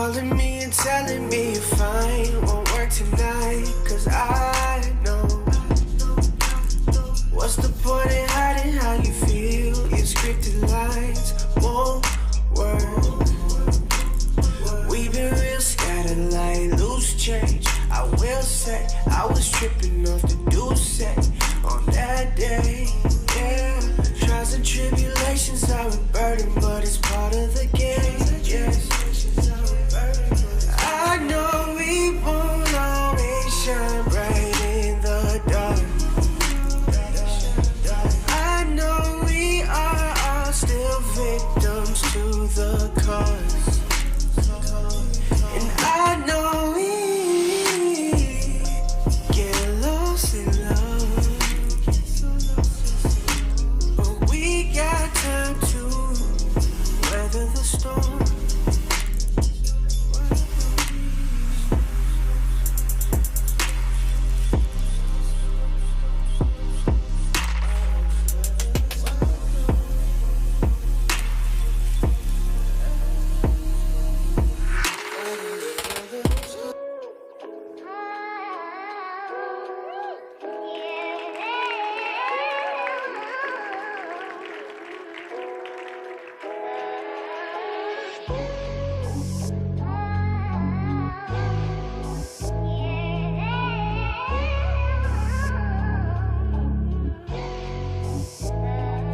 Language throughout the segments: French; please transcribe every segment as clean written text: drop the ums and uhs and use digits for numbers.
calling me and telling me you're fine, won't work tonight, cause I know. What's the point in hiding how you feel? Your scripted lines won't work. We've been real scattered like loose change. I will say I was tripping off the deuce on that day, yeah. Trials and tribulations are a burden, but it's part of the game, yes. I know we won't always shine bright in the dark. I know we are all still victims to the cause. And I know we get lost in love, but we got time to weather the storm.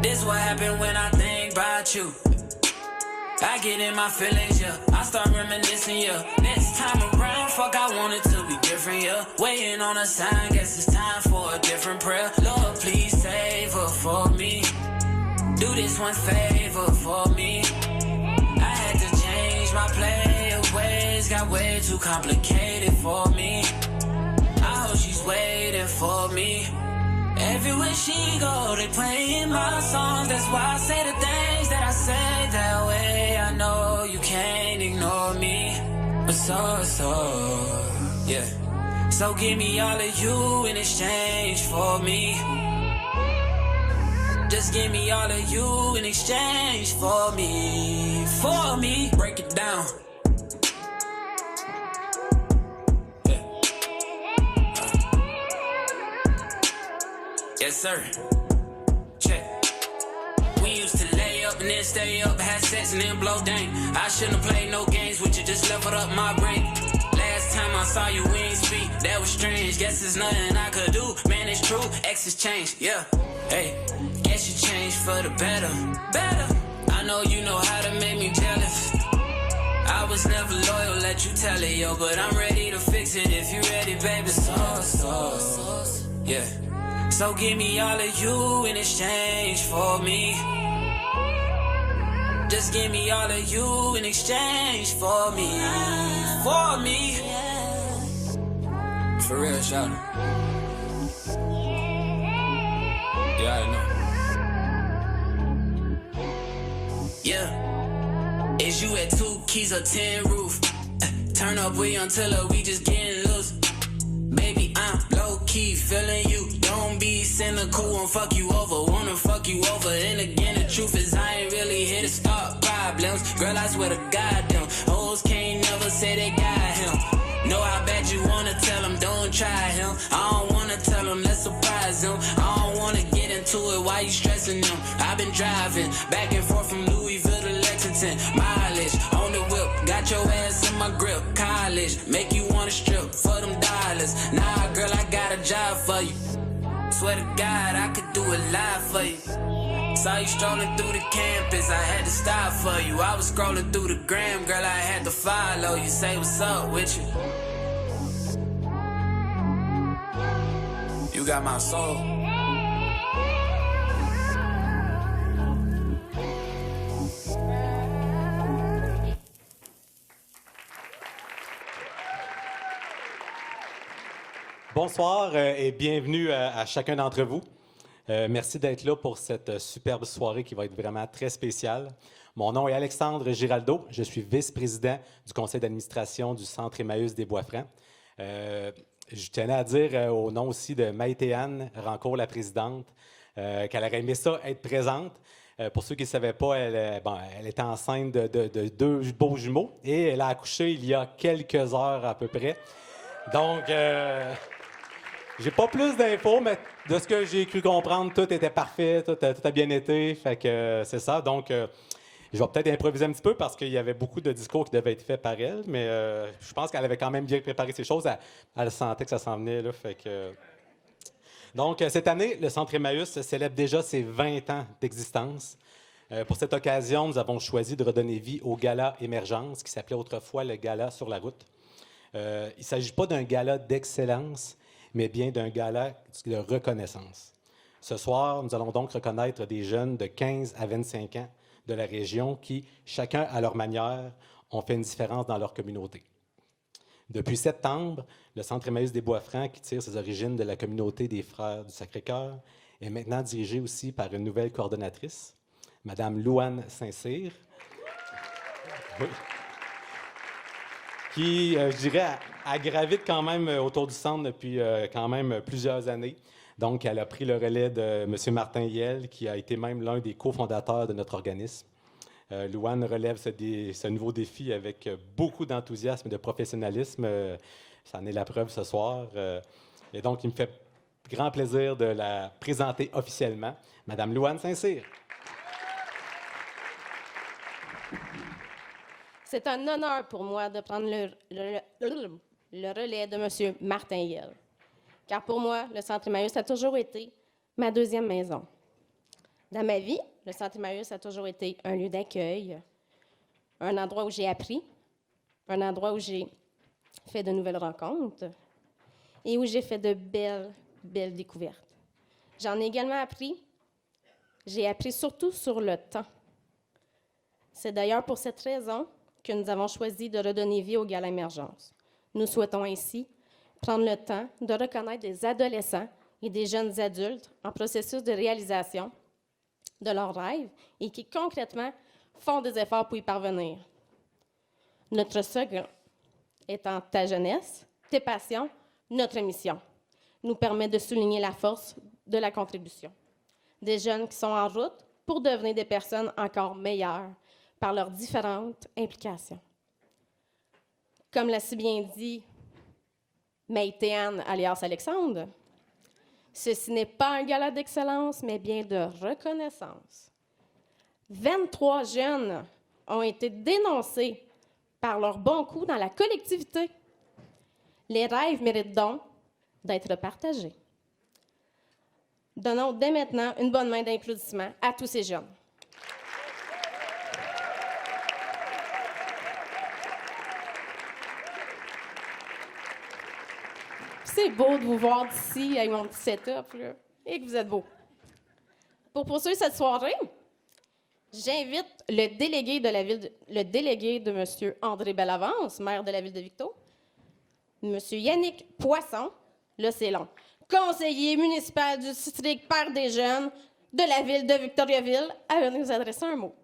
This what happen when I think about you. I get in my feelings, yeah. I start reminiscing, yeah. Next time around, fuck, I want it to be different, yeah. Waiting on a sign, guess it's time for a different prayer. Lord, please save her for me. Do this one favor for me. I had to change my play ways, got way too complicated for me. I hope she's waiting for me. Everywhere she go, they playing my songs. That's why I say the things that I say that way. I know you can't ignore me, but yeah. So give me all of you in exchange for me. Just give me all of you in exchange for me. For me, break it down. Yes, sir. Check. We used to lay up and then stay up, had sex and then blow dang. I shouldn't have played no games with you, just leveled up my brain. Last time I saw you, we ain't speak, that was strange. Guess there's nothing I could do, man, it's true. Exes changed, yeah. Hey, guess you changed for the better. Better. I know you know how to make me jealous. I was never loyal, let you tell it, yo. But I'm ready to fix it if you ready, baby. Yeah. So give me all of you in exchange for me. Just give me all of you in exchange for me. For me. For real, shout out. Yeah, I know. Yeah. Is you at 2 keys or 10 roof? Turn up, we until we just getting loose. Baby, I'm low-key feeling you. Don't be cynical, won't fuck you over. Wanna fuck you over. And again, the truth is I ain't really here to start problems. Girl, I swear to God, them hoes can't never say they got him. Know how bad you wanna tell him, don't try him. I don't wanna tell him, let's surprise him. I don't wanna get into it, why you stressing them? I've been driving back and forth from Louisville to Lexington. Mileage on the whip, got your ass in my grip. College, make you wanna strip for them dollars. Nah, girl, I got a job for you. Swear to God, I could do it live for you. Saw you strolling through the campus, I had to stop for you. I was scrolling through the gram, girl, I had to follow you. Say what's up with you. You got my soul. Bonsoir et bienvenue à chacun d'entre vous. Merci d'être là pour cette superbe soirée qui va être vraiment très spéciale. Mon nom est Alexandre Giraldo. Je suis vice-président du conseil d'administration du Centre Emmaüs des Bois-Francs. Je tenais à dire au nom aussi de Maïté-Anne Rancourt, la présidente, qu'elle aurait aimé ça être présente. Pour ceux qui ne savaient pas, elle était enceinte de deux beaux jumeaux et elle a accouché il y a quelques heures à peu près. Donc, j'ai pas plus d'infos, mais de ce que j'ai cru comprendre, tout était parfait, tout a bien été. Fait que c'est ça. Donc, je vais peut-être improviser un petit peu parce qu'il y avait beaucoup de discours qui devaient être faits par elle, mais je pense qu'elle avait quand même bien préparé ces choses. Elle sentait que ça s'en venait, là. Fait que... Donc, cette année, le Centre Emmaüs célèbre déjà ses 20 ans d'existence. Pour cette occasion, nous avons choisi de redonner vie au Gala Émergence, qui s'appelait autrefois le Gala sur la route. Il ne s'agit pas d'un gala d'excellence, mais bien d'un gala de reconnaissance. Ce soir, nous allons donc reconnaître des jeunes de 15 à 25 ans de la région qui, chacun à leur manière, ont fait une différence dans leur communauté. Depuis septembre, le Centre Emmaüs des Bois-Francs, qui tire ses origines de la communauté des Frères du Sacré-Cœur, est maintenant dirigé aussi par une nouvelle coordonnatrice, Mme Louane Saint-Cyr, qui, je dirais, gravite quand même autour du centre depuis quand même plusieurs années. Donc, elle a pris le relais de M. Martin Yel, qui a été même l'un des cofondateurs de notre organisme. Louane relève ce nouveau défi avec beaucoup d'enthousiasme et de professionnalisme. Ça en est la preuve ce soir. Et donc, il me fait grand plaisir de la présenter officiellement. Madame Louane Saint-Cyr. C'est un honneur pour moi de prendre le relais de M. Martin Yel. Car pour moi, le Centre Emmaüs a toujours été ma deuxième maison. Dans ma vie, le Centre Emmaüs a toujours été un lieu d'accueil, un endroit où j'ai appris, un endroit où j'ai fait de nouvelles rencontres et où j'ai fait de belles découvertes. J'en ai également appris. J'ai appris surtout sur le temps. C'est d'ailleurs pour cette raison que nous avons choisi de redonner vie au Gala Émergence. Nous souhaitons ainsi prendre le temps de reconnaître des adolescents et des jeunes adultes en processus de réalisation de leurs rêves et qui, concrètement, font des efforts pour y parvenir. Notre slogan étant « Ta jeunesse, tes passions, notre mission » nous permet de souligner la force de la contribution. Des jeunes qui sont en route pour devenir des personnes encore meilleures par leurs différentes implications. Comme l'a si bien dit Maïté-Anne alias Alexandre, ceci n'est pas un gala d'excellence, mais bien de reconnaissance. 23 jeunes ont été dénoncés par leur bon coup dans la collectivité. Les rêves méritent donc d'être partagés. Donnons dès maintenant une bonne main d'applaudissement à tous ces jeunes. C'est beau de vous voir d'ici avec mon petit setup, là, et que vous êtes beaux. Pour poursuivre cette soirée, j'invite le délégué de M. André Bellavance, maire de la ville de Victo, M. Yannick Poisson, là c'est long, conseiller municipal du district Père des Jeunes de la ville de Victoriaville, à venir nous adresser un mot.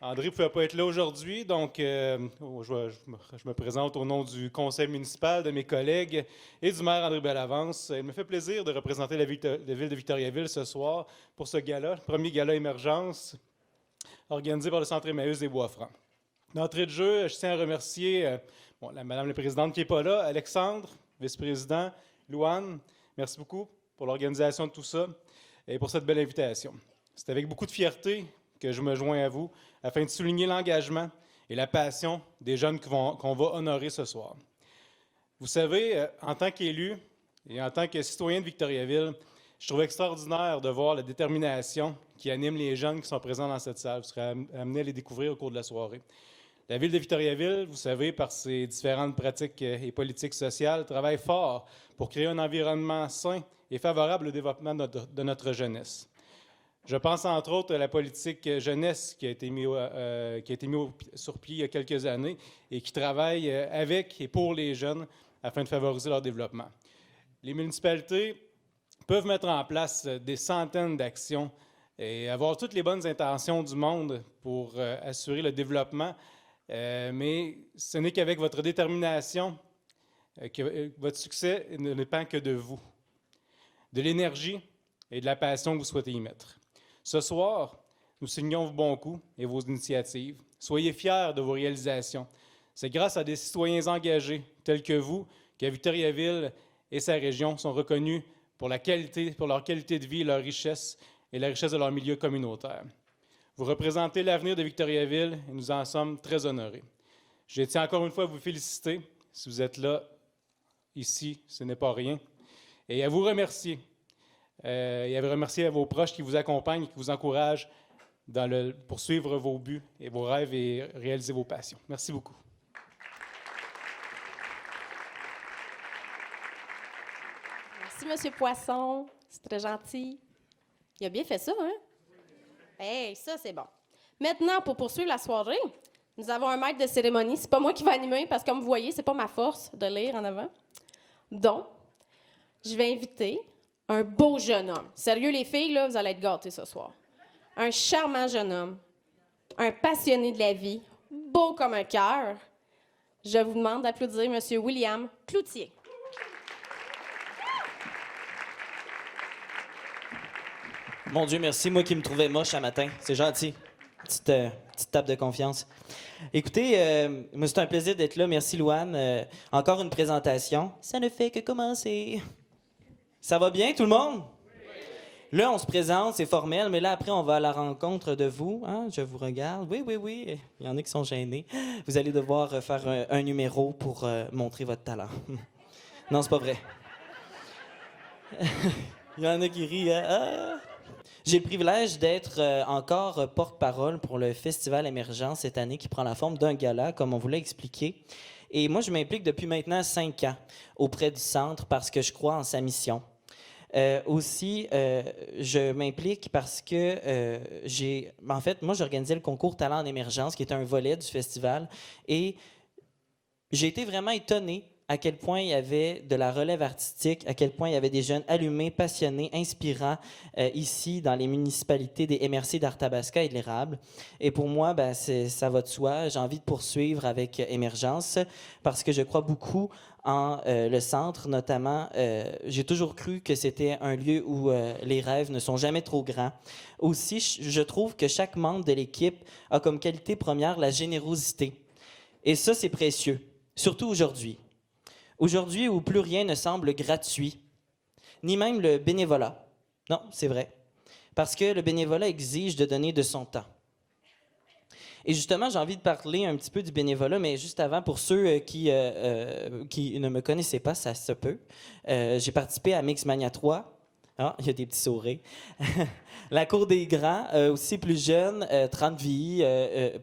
André ne pouvait pas être là aujourd'hui, donc je me présente au nom du conseil municipal, de mes collègues et du maire André Bellavance. Il me fait plaisir de représenter la ville de Victoriaville ce soir pour ce gala, le premier gala émergence organisé par le Centre Emmaüs des Bois-Francs. D'entrée de jeu, je tiens à remercier Madame la Présidente qui n'est pas là, Alexandre, vice-président, Louane, merci beaucoup pour l'organisation de tout ça et pour cette belle invitation. C'est avec beaucoup de fierté que je me joins à vous afin de souligner l'engagement et la passion des jeunes qu'on va honorer ce soir. Vous savez, en tant qu'élu et en tant que citoyen de Victoriaville, je trouve extraordinaire de voir la détermination qui anime les jeunes qui sont présents dans cette salle. Vous serez amenés à les découvrir au cours de la soirée. La ville de Victoriaville, vous savez, par ses différentes pratiques et politiques sociales, travaille fort pour créer un environnement sain et favorable au développement de notre jeunesse. Je pense entre autres à la politique jeunesse qui a été mise sur pied il y a quelques années et qui travaille avec et pour les jeunes afin de favoriser leur développement. Les municipalités peuvent mettre en place des centaines d'actions et avoir toutes les bonnes intentions du monde pour assurer le développement, mais ce n'est qu'avec votre détermination que votre succès ne dépend que de vous, de l'énergie et de la passion que vous souhaitez y mettre. Ce soir, nous signons vos bons coups et vos initiatives. Soyez fiers de vos réalisations. C'est grâce à des citoyens engagés tels que vous que Victoriaville et sa région sont reconnus pour leur qualité de vie, leur richesse et la richesse de leur milieu communautaire. Vous représentez l'avenir de Victoriaville et nous en sommes très honorés. Je tiens encore une fois à vous féliciter. Si vous êtes là, ici, ce n'est pas rien. Et à vous remercier. Et à vous remercier à vos proches qui vous accompagnent et qui vous encouragent pour suivre vos buts et vos rêves et réaliser vos passions. Merci beaucoup. Merci, M. Poisson. C'est très gentil. Il a bien fait ça, hein? Hey, ça, c'est bon. Maintenant, pour poursuivre la soirée, nous avons un maître de cérémonie. C'est pas moi qui vais animer parce que, comme vous voyez, c'est pas ma force de lire en avant. Donc, je vais inviter un beau jeune homme. Sérieux, les filles, là, vous allez être gâtées ce soir. Un charmant jeune homme, un passionné de la vie, beau comme un cœur. Je vous demande d'applaudir M. William Cloutier. Mon Dieu, merci. Moi qui me trouvais moche un matin. C'est gentil. Petite tape de confiance. Écoutez, moi, c'est un plaisir d'être là. Merci, Louane. Encore une présentation. Ça ne fait que commencer. Ça va bien, tout le monde? Oui. Là, on se présente, c'est formel, mais là, après, on va à la rencontre de vous. Hein? Je vous regarde. Oui, oui, oui. Il y en a qui sont gênés. Vous allez devoir faire un numéro pour montrer votre talent. Non, c'est pas vrai. Il y en a qui rient. Ah. J'ai le privilège d'être encore porte-parole pour le Festival Émergence cette année qui prend la forme d'un gala, comme on vous l'a expliqué. Et moi, je m'implique depuis maintenant 5 ans auprès du Centre parce que je crois en sa mission. Aussi, je m'implique parce que en fait, moi, j'organisais le concours Talent en émergence, qui est un volet du festival, et j'ai été vraiment étonné à quel point il y avait de la relève artistique, à quel point il y avait des jeunes allumés, passionnés, inspirants ici dans les municipalités des MRC d'Arthabasca et de l'Érable. Et pour moi, ça va de soi. J'ai envie de poursuivre avec Émergence parce que je crois beaucoup en le centre, notamment. J'ai toujours cru que c'était un lieu où les rêves ne sont jamais trop grands. Aussi, je trouve que chaque membre de l'équipe a comme qualité première la générosité. Et ça, c'est précieux, surtout aujourd'hui. Aujourd'hui où plus rien ne semble gratuit, ni même le bénévolat. Non, c'est vrai. Parce que le bénévolat exige de donner de son temps. Et justement, j'ai envie de parler un petit peu du bénévolat, mais juste avant, pour ceux qui ne me connaissaient pas, ça se peut. J'ai participé à Mixmania 3. Ah, il y a des petits sourires. La Cour des Grands, aussi plus jeune, 30 vies,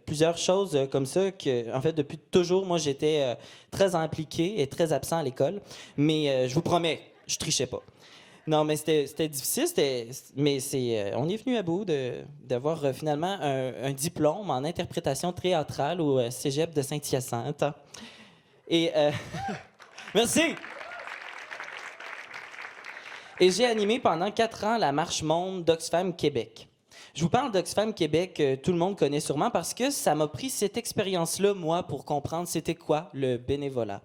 plusieurs choses comme ça. En fait, depuis toujours, moi, j'étais très impliqué et très absent à l'école. Mais je vous promets, je trichais pas. Non, mais c'était difficile. Mais on est venu à bout d'avoir finalement un diplôme en interprétation théâtrale au Cégep de Saint-Hyacinthe. Et merci! Et j'ai animé pendant 4 ans la Marche Monde d'Oxfam Québec. Je vous parle d'Oxfam Québec, tout le monde connaît sûrement, parce que ça m'a pris cette expérience-là, moi, pour comprendre c'était quoi le bénévolat.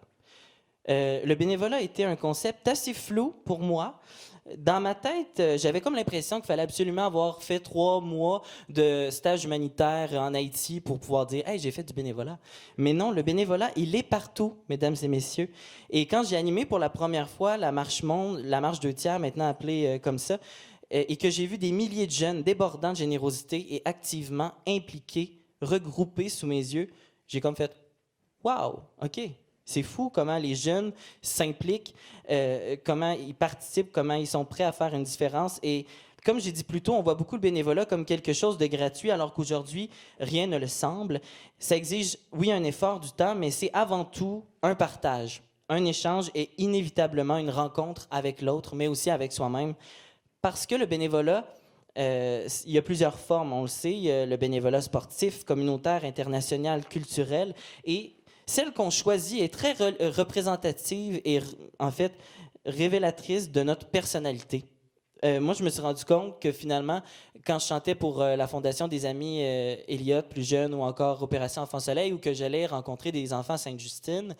Le bénévolat était un concept assez flou pour moi. Dans ma tête, j'avais comme l'impression qu'il fallait absolument avoir fait 3 mois de stage humanitaire en Haïti pour pouvoir dire « Hey, j'ai fait du bénévolat ». Mais non, le bénévolat, il est partout, mesdames et messieurs. Et quand j'ai animé pour la première fois la Marche Monde, la Marche 2/3, maintenant appelée comme ça, et que j'ai vu des milliers de jeunes débordant de générosité et activement impliqués, regroupés sous mes yeux, j'ai comme fait « Wow, OK ». C'est fou comment les jeunes s'impliquent, comment ils participent, comment ils sont prêts à faire une différence. Et comme j'ai dit plus tôt, on voit beaucoup le bénévolat comme quelque chose de gratuit, alors qu'aujourd'hui, rien ne le semble. Ça exige, oui, un effort, du temps, mais c'est avant tout un partage, un échange et inévitablement une rencontre avec l'autre, mais aussi avec soi-même. Parce que le bénévolat, il y a plusieurs formes, on le sait. Il y a le bénévolat sportif, communautaire, international, culturel et celle qu'on choisit est très représentative et, en fait, révélatrice de notre personnalité. Moi, je me suis rendu compte que, finalement, quand je chantais pour la Fondation des Amis Elliott, plus jeune, ou encore Opération Enfant Soleil, ou que j'allais rencontrer des enfants à Sainte-Justine,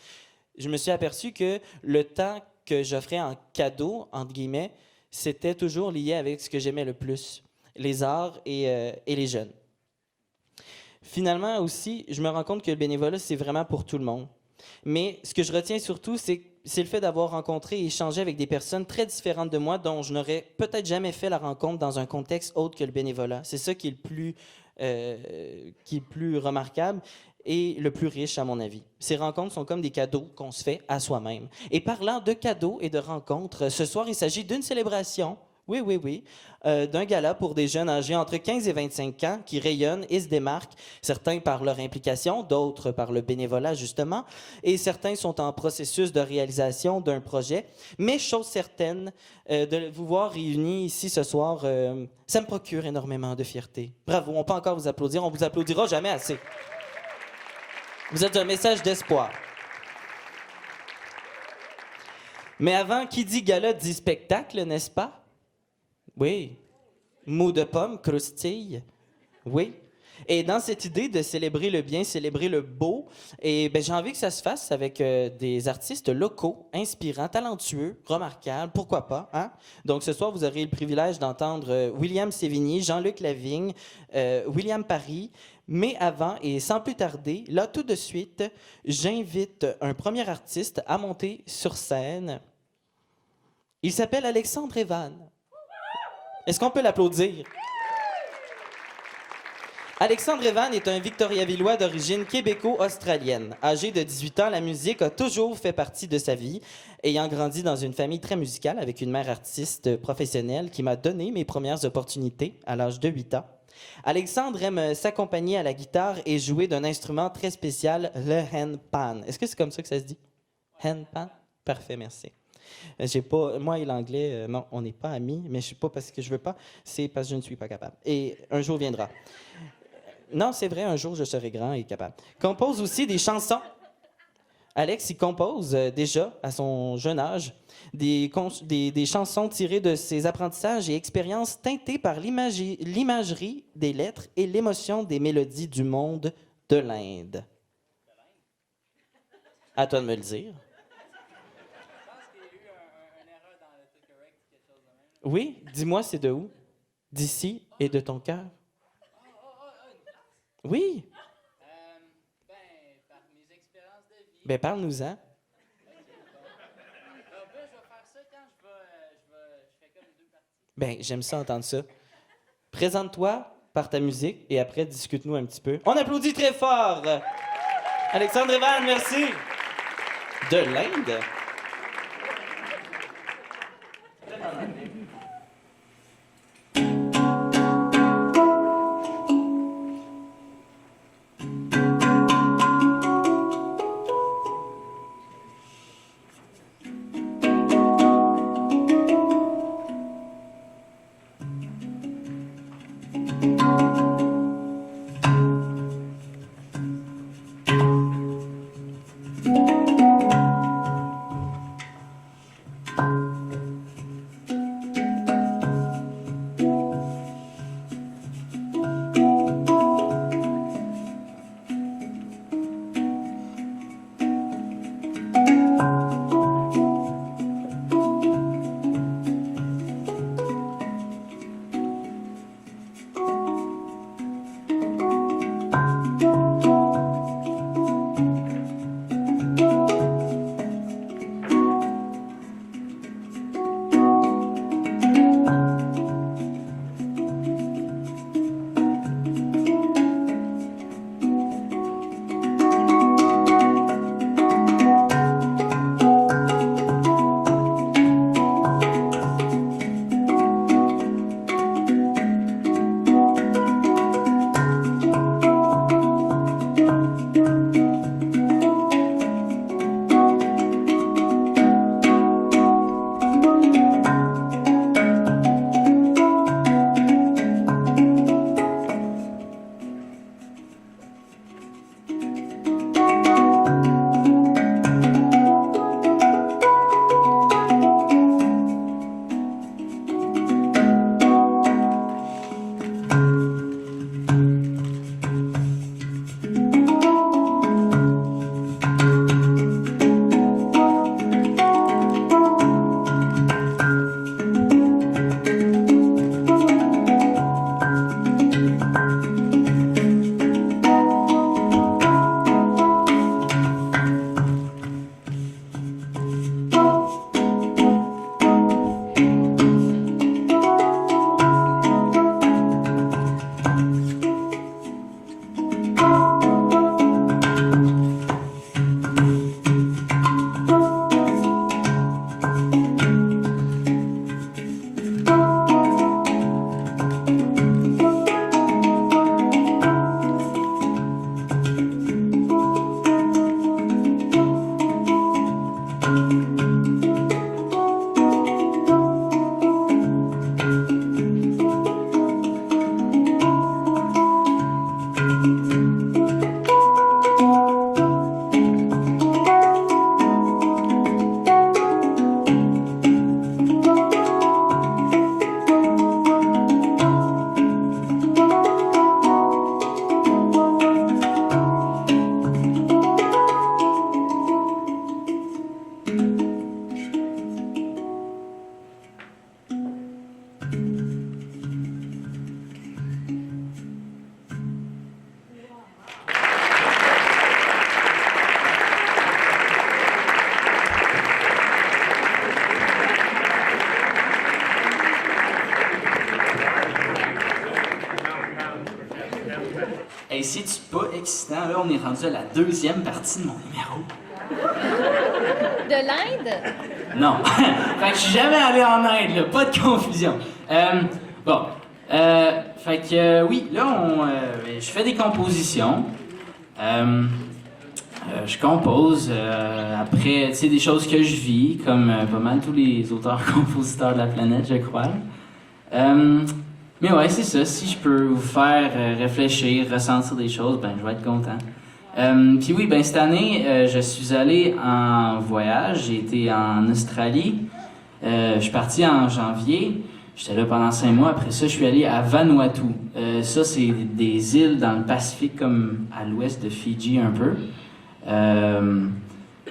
je me suis aperçu que le temps que j'offrais en cadeau, entre guillemets, c'était toujours lié avec ce que j'aimais le plus, les arts et les jeunes. Finalement aussi, je me rends compte que le bénévolat, c'est vraiment pour tout le monde. Mais ce que je retiens surtout, c'est le fait d'avoir rencontré et échangé avec des personnes très différentes de moi dont je n'aurais peut-être jamais fait la rencontre dans un contexte autre que le bénévolat. C'est ça qui est le plus remarquable et le plus riche, à mon avis. Ces rencontres sont comme des cadeaux qu'on se fait à soi-même. Et parlant de cadeaux et de rencontres, ce soir, il s'agit d'une célébration, oui, d'un gala pour des jeunes âgés entre 15 et 25 ans qui rayonnent et se démarquent, certains par leur implication, d'autres par le bénévolat, justement, et certains sont en processus de réalisation d'un projet. Mais chose certaine, de vous voir réunis ici ce soir, ça me procure énormément de fierté. Bravo, on peut encore vous applaudir, on vous applaudira jamais assez. Vous êtes un message d'espoir. Mais avant, qui dit gala dit spectacle, n'est-ce pas? Oui. Mou de pomme, croustille. Oui. Et dans cette idée de célébrer le bien, célébrer le beau, et j'ai envie que ça se fasse avec des artistes locaux, inspirants, talentueux, remarquables, pourquoi pas, hein? Donc ce soir, vous aurez le privilège d'entendre William Sévigny, Jean-Luc Lavigne, William Paris. Mais avant, et sans plus tarder, là tout de suite, j'invite un premier artiste à monter sur scène. Il s'appelle Alexandre Evan. Est-ce qu'on peut l'applaudir? Alexandre Evan est un Victoriavillois d'origine québéco-australienne. Âgé de 18 ans, la musique a toujours fait partie de sa vie. Ayant grandi dans une famille très musicale avec une mère artiste professionnelle qui m'a donné mes premières opportunités à l'âge de 8 ans, Alexandre aime s'accompagner à la guitare et jouer d'un instrument très spécial, le handpan. Est-ce que c'est comme ça que ça se dit? Handpan? Parfait, merci. Moi et l'anglais, non, on n'est pas amis, mais je ne sais pas parce que je veux pas, c'est parce que je ne suis pas capable. Et un jour viendra. Non, c'est vrai, un jour je serai grand et capable. Compose aussi des chansons. Alex, il compose déjà, à son jeune âge, des chansons tirées de ses apprentissages et expériences teintées par l'imagerie des lettres et l'émotion des mélodies du monde de l'Inde. À toi de me le dire. Oui, dis-moi, c'est de où? D'ici et de ton cœur? Oui. Par mes expériences de vie. Ben, parle-nous-en. Je vais faire ça quand je fais comme 2 parties. Ben, j'aime ça entendre ça. Présente-toi par ta musique et après, discute-nous un petit peu. On applaudit très fort! Alexandre Evan, merci! De l'Inde? là, on est rendu à la deuxième partie de mon numéro. De l'Inde? Non. Fait que je suis jamais allé en Inde, là. Pas de confusion. Fait que oui, là, je fais des compositions. Je compose après, tu sais, des choses que je vis, comme pas mal tous les auteurs-compositeurs de la planète, je crois. Mais ouais, c'est ça. Si je peux vous faire réfléchir, ressentir des choses, ben je vais être content. Puis oui, ben cette année, je suis allé en voyage. J'ai été en Australie. Je suis parti en janvier. J'étais là pendant 5 mois. Après ça, je suis allé à Vanuatu. Ça, c'est des îles dans le Pacifique, comme à l'ouest de Fidji un peu.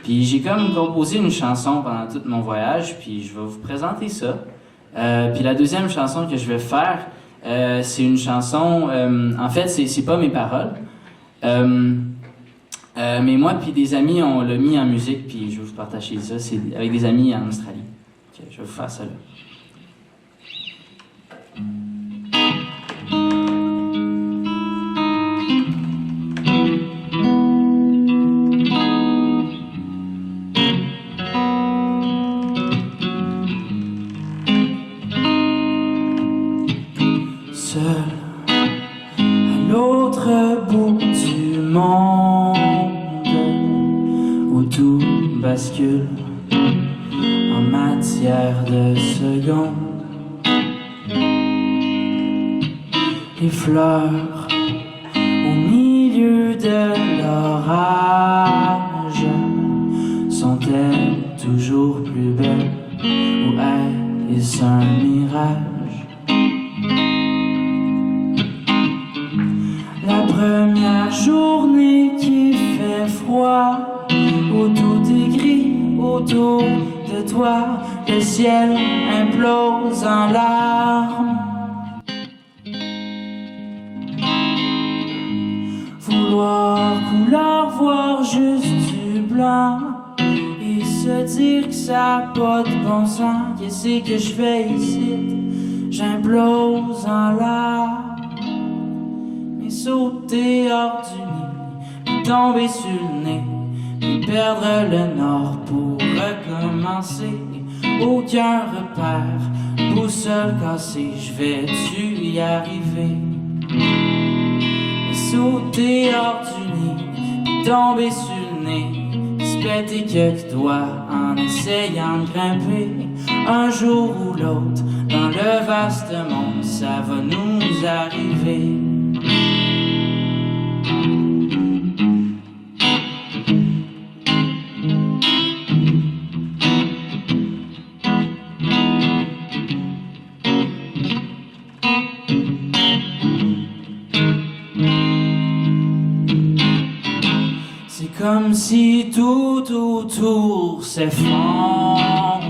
Puis j'ai comme composé une chanson pendant tout mon voyage. Puis je vais vous présenter ça. Puis la deuxième chanson que je vais faire, c'est une chanson... en fait, c'est pas mes paroles. Mais moi puis des amis, on l'a mis en musique, puis je vais vous partager ça. C'est avec des amis en Australie. Okay, je vais vous faire ça là. Seul à l'autre bout du monde, où tout bascule en matière de secondes. Les fleurs au milieu de l'orage sont-elles toujours plus belles ou est-ce un mirage? La première journée qui fait froid, où tout est gris autour de toi, le ciel implose en larmes. Vouloir couleur, voir juste du blanc et se dire que ça n'a pas de bon sens. Qu'est-ce que je fais ici? J'implose en larmes. Mais sauter hors du nid, puis tomber sur le nez, puis perdre le nord pour recommencer. Aucun repère, boussole cassée, je vais-tu y arriver? Sauter hors du nid, tomber sur le nez, se péter quelques doigts en essayant de grimper. Un jour ou l'autre, dans le vaste monde, ça va nous arriver. Comme si tout autour s'effondre,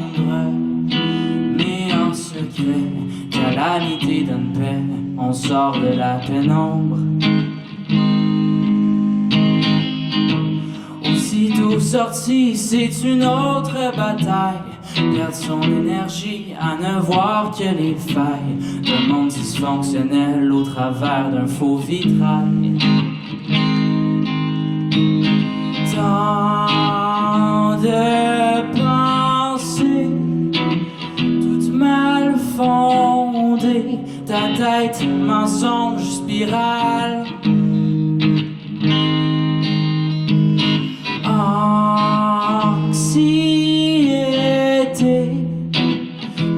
mais en secret, calamité donne paix, on sort de la pénombre. Aussitôt sorti, c'est une autre bataille, perdre son énergie à ne voir que les failles d'un monde dysfonctionnel au travers d'un faux vitrail. Tant de pensées, toutes mal fondées, ta tête, mensonge, spirale. Anxiété,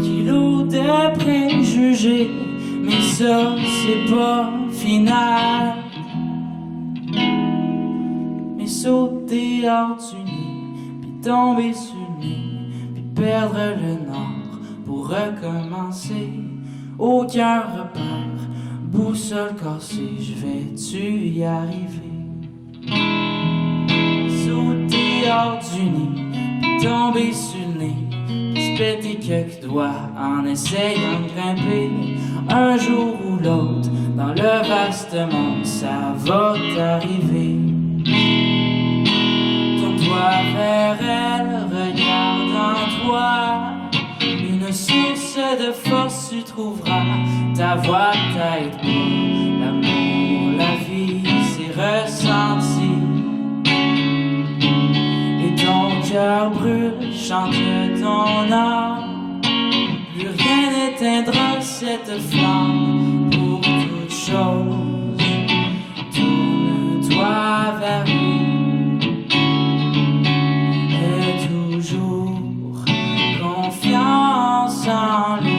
kilo de préjugés, mais ça c'est pas final. Sauter hors du nid, puis tomber sur le nid, puis perdre le nord pour recommencer. Aucun repère, boussole cassée, je vais-tu y arriver? Sauter hors du nid, puis tomber sur le nez, puis se péter quelques doigts en essayant de grimper. Un jour ou l'autre, dans le vaste monde, ça va t'arriver. Tourne-toi vers elle, regarde en toi une source de force, tu trouveras ta voix, ta tête pour l'amour, la vie, ses ressentis. cœur brûle, chante ton âme. Plus rien n'éteindra cette flamme. Pour toute chose, tourne-toi vers lui. Et toujours confiance en lui.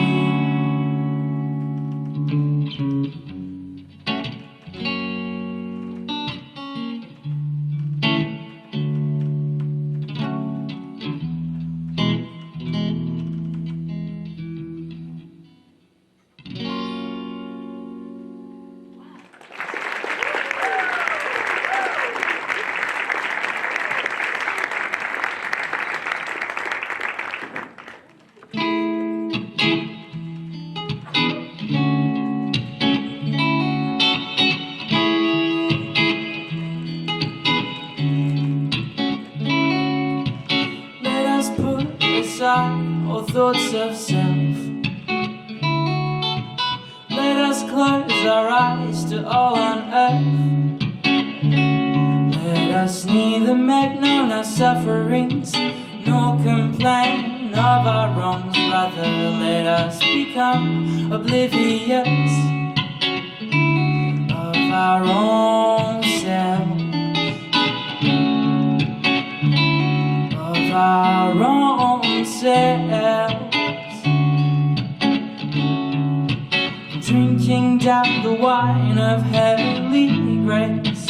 All thoughts of self. Let us close our eyes to all on earth. Let us neither make known our sufferings, nor complain of our wrongs. Rather, let us become oblivious of our own selves, of our own selves. Drinking down the wine of heavenly grace,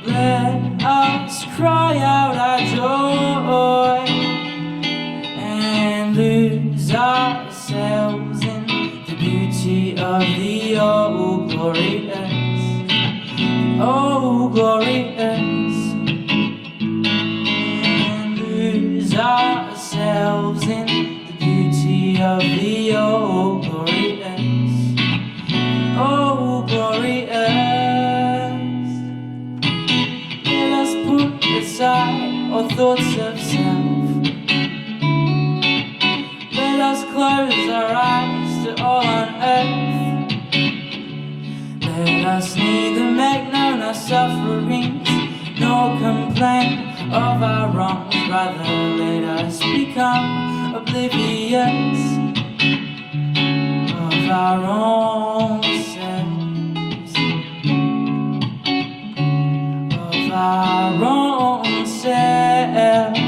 let us cry out our joy and lose ourselves in the beauty of the oh glorious, oh glorious, and lose ourselves in the beauty of the oh glorious, oh glorious. Let us put aside all thoughts of self. Let us close our eyes to all on earth. Let us neither make known our sufferings, nor complain of our wrongs. Rather, let us become oblivious of our own selves, of our own selves.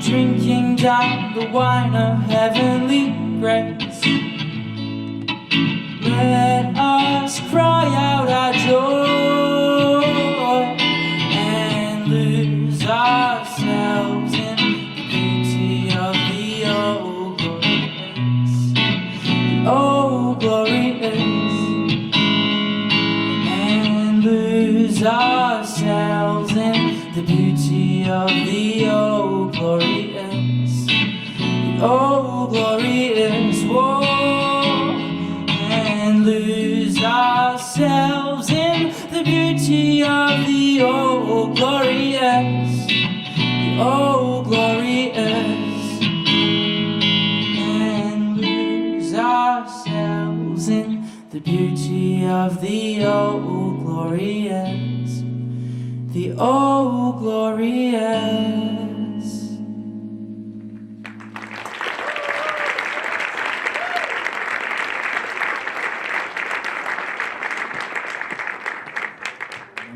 Drinking down the wine of heavenly grace, let us cry out our joy and lose ourselves in the beauty of the oh glorious, oh glorious, and lose ourselves in the beauty of the oh glorious, oh glorious, whoa, and lose ourselves in the beauty of the oh glorious, the oh glorious, and lose ourselves in the beauty of the oh glorious, the oh glorious.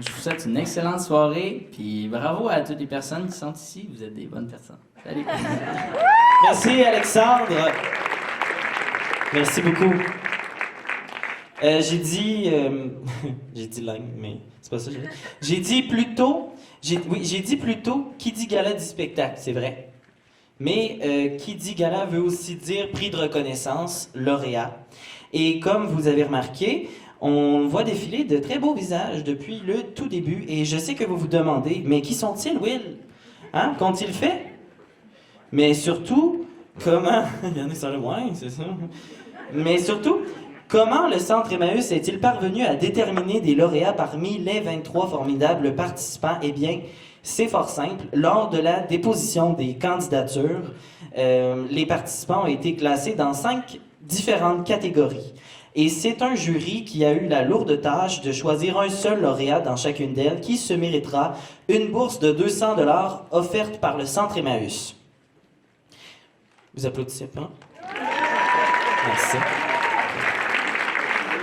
Je vous souhaite une excellente soirée, puis bravo à toutes les personnes qui sont ici. Vous êtes des bonnes personnes. Salut! Merci, Alexandre. Merci beaucoup. J'ai dit... j'ai dit langue, mais c'est pas ça que j'ai dit. J'ai dit plutôt... j'ai dit plutôt qui dit gala dit spectacle, c'est vrai. Mais qui dit gala veut aussi dire prix de reconnaissance, lauréat. Et comme vous avez remarqué, on voit défiler de très beaux visages depuis le tout début. Et je sais que vous vous demandez, mais qui sont-ils, Will? Hein? Qu'ont-ils fait? Mais surtout, comment... Il y en a qui sont là, ouais, c'est ça. Mais surtout, comment le Centre Emmaüs est-il parvenu à déterminer des lauréats parmi les 23 formidables participants? Eh bien, c'est fort simple. Lors de la déposition des candidatures, les participants ont été classés dans 5 différentes catégories. Et c'est un jury qui a eu la lourde tâche de choisir un seul lauréat dans chacune d'elles qui se méritera une bourse de 200 $ offerte par le Centre Emmaüs. Vous applaudissez pas? Merci.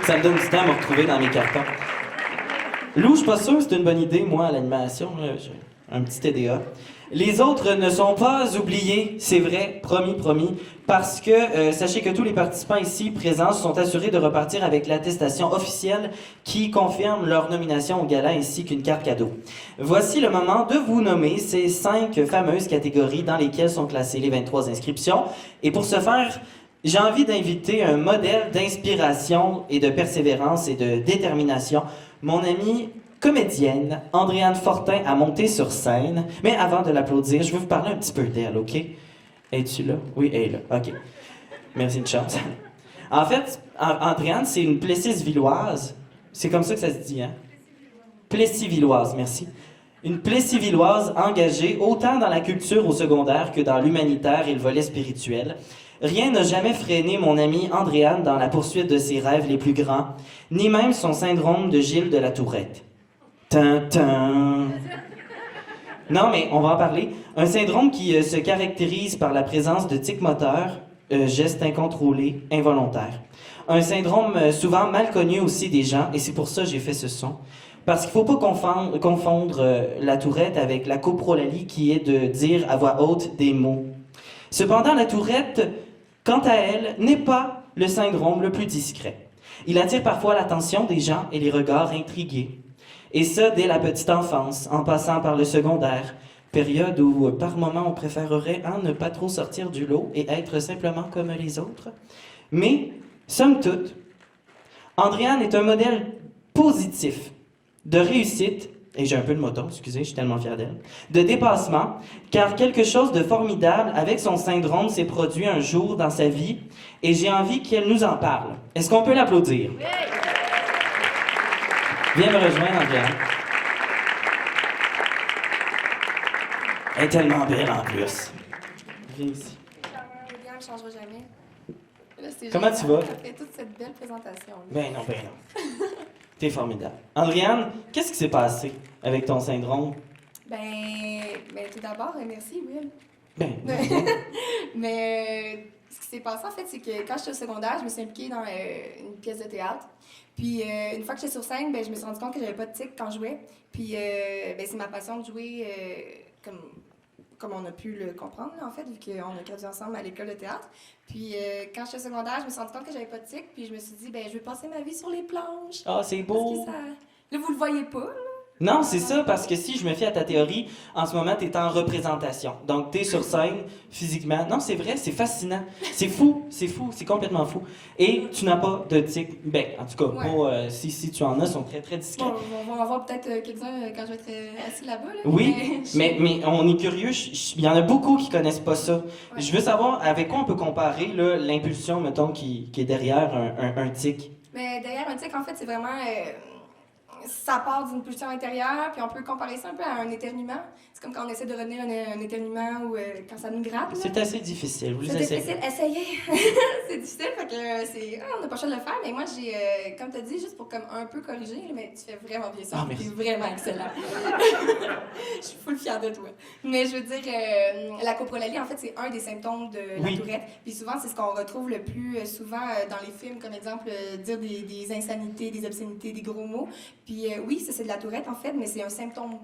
Ça me donne du temps à me retrouver dans mes cartons. Lou, je suis pas sûr que c'est une bonne idée, moi, à l'animation. J'ai un petit TDA. Les autres ne sont pas oubliés, c'est vrai, promis, parce que sachez que tous les participants ici présents sont assurés de repartir avec l'attestation officielle qui confirme leur nomination au gala ainsi qu'une carte cadeau. Voici le moment de vous nommer ces 5 fameuses catégories dans lesquelles sont classées les 23 inscriptions. Et pour ce faire, j'ai envie d'inviter un modèle d'inspiration et de persévérance et de détermination, mon amie comédienne Andréane Fortin à monter sur scène. Mais avant de l'applaudir, je veux vous parler un petit peu d'elle, OK? Es-tu là? Oui, elle est là. OK. Merci, une chance. En fait, Andréane, c'est une Plessis-Villoise. C'est comme ça que ça se dit, hein? Plessis-Villoise, merci. Une Plessis-Villoise engagée autant dans la culture au secondaire que dans l'humanitaire et le volet spirituel. Rien n'a jamais freiné mon amie Andréane dans la poursuite de ses rêves les plus grands, ni même son syndrome de Gilles de la Tourette. Tintin. Non, mais on va en parler. Un syndrome qui se caractérise par la présence de tics moteurs, gestes incontrôlés, involontaires. Un syndrome souvent mal connu aussi des gens, et c'est pour ça que j'ai fait ce son. Parce qu'il ne faut pas confondre la Tourette avec la coprolalie, qui est de dire à voix haute des mots. Cependant, la Tourette, quant à elle, n'est pas le syndrome le plus discret. Il attire parfois l'attention des gens et les regards intrigués. Et ça, dès la petite enfance, en passant par le secondaire, période où, par moment, on préférerait ne pas trop sortir du lot et être simplement comme les autres. Mais, somme toute, Andréane est un modèle positif de réussite, et j'ai un peu de moton, excusez, je suis tellement fier d'elle, de dépassement, car quelque chose de formidable avec son syndrome s'est produit un jour dans sa vie, et j'ai envie qu'elle nous en parle. Est-ce qu'on peut l'applaudir? Oui. Viens me rejoindre, Andréane. Elle est tellement belle en plus. Viens ici. William ne changera jamais. Là, Comment tu vas? Après toute cette belle présentation. Ben non. T'es formidable. Andréane, qu'est-ce qui s'est passé avec ton syndrome? Ben tout d'abord, merci, Will. Ben, Mais ce qui s'est passé, en fait, c'est que quand j'étais au secondaire, je me suis impliquée dans une pièce de théâtre. Puis une fois que j'étais sur scène, ben, je me suis rendu compte que j'avais pas de tic quand je jouais. Puis ben, c'est ma passion de jouer comme on a pu le comprendre, là, en fait, vu qu'on a gradué ensemble à l'école de théâtre. Puis quand j'étais au secondaire, je me suis rendu compte que j'avais pas de tic. Puis je me suis dit, ben je vais passer ma vie sur les planches. Ah, c'est beau! Parce que ça... Là, vous le voyez pas, là. Non, c'est ça, parce que si je me fie à ta théorie, en ce moment, tu es en représentation. Donc, tu es sur scène, physiquement. Non, c'est vrai, c'est fascinant. C'est fou, c'est complètement fou. Et tu n'as pas de tic. Ben, en tout cas, pas, si tu en as, sont très, très discrets. Bon, on va en voir peut-être quelques-uns quand je vais être assis là-bas. Là, oui, mais on est curieux. Il y en a beaucoup qui connaissent pas ça. Ouais. Je veux savoir avec quoi on peut comparer l'impulsion, mettons, qui est derrière un tic. Mais derrière un tic, en fait, c'est vraiment... ça part d'une pulsion intérieure, puis on peut comparer ça un peu à un éternuement. C'est comme quand on essaie de retenir un éternuement ou quand ça nous gratte. C'est assez difficile, vous le essayez. C'est difficile, essayez. C'est difficile, fait que on n'a pas le choix de le faire, mais moi, j'ai, comme tu as dit, juste pour comme un peu corriger, mais tu fais vraiment bien ça. Tu es vraiment excellent. Je suis full fière de toi. Mais je veux dire, la coprolalie, en fait, c'est un des symptômes de la Tourette. Puis souvent, c'est ce qu'on retrouve le plus souvent dans les films, comme exemple, dire des insanités, des obscénités, des gros mots. Puis oui, ça c'est de la Tourette en fait, mais c'est un symptôme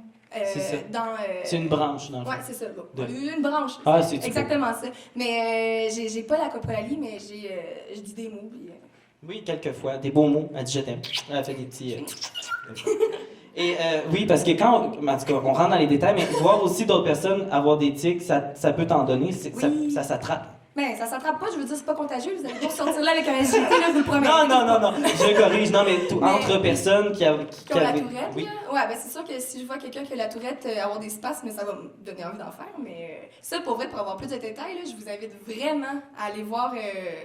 c'est une branche dans le fond. Ouais, c'est ça. Une branche. Ah, c'est exactement ça. Mais j'ai pas la coprolalie, mais je dis des mots. Puis, oui, quelquefois. Des beaux mots. Elle dit je t'aime. Elle fait des petits... Et oui, parce que quand... En tout cas, on rentre dans les détails, mais voir aussi d'autres personnes avoir des tics, ça peut t'en donner. Ça s'attrape. Ben, ça s'attrape pas, je veux dire, c'est pas contagieux. Vous allez pas sortir là avec un SGT, là, vous le promettez. Non, je corrige. Non, mais entre personnes qui ont la Tourette, oui. Ouais, ben c'est sûr que si je vois quelqu'un qui a la Tourette avoir des spasmes, ça va me donner envie d'en faire. Mais ça, pour vrai, pour avoir plus de détails, là, je vous invite vraiment à aller voir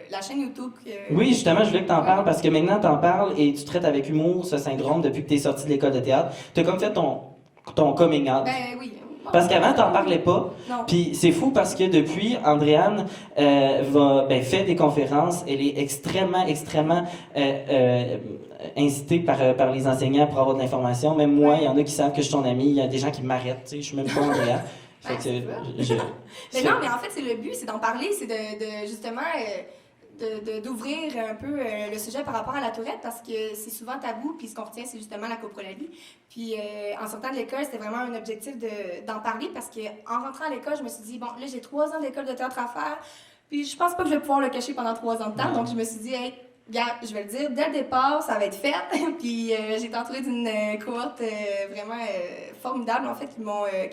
la chaîne YouTube. Oui, justement, je voulais que t'en parles, parce que maintenant, t'en parles et tu traites avec humour ce syndrome depuis que t'es sorti de l'école de théâtre. T'as comme fait ton coming out. Ben oui. Parce qu'avant, t'en parlais pas. Non. Puis c'est fou parce que depuis, Andréane fait des conférences. Elle est extrêmement incitée par les enseignants pour avoir de l'information. Même moi, il y en a qui savent que je suis ton ami. Il y a des gens qui m'arrêtent. Tu sais, je suis même pas Andréane. Fait que Mais non, mais en fait, c'est le but, c'est d'en parler, c'est de justement d'ouvrir un peu le sujet par rapport à la tourette parce que c'est souvent tabou, puis ce qu'on retient, c'est justement la coprolalie. Puis en sortant de l'école, c'était vraiment un objectif d'en parler parce qu'en rentrant à l'école, je me suis dit, bon, là, j'ai 3 ans d'école de théâtre à faire, puis je pense pas que je vais pouvoir le cacher pendant 3 ans de temps, donc je me suis dit, hey, regarde, je vais le dire, dès le départ, ça va être fait. Puis j'ai été entourée d'une cohorte vraiment formidable, en fait, qui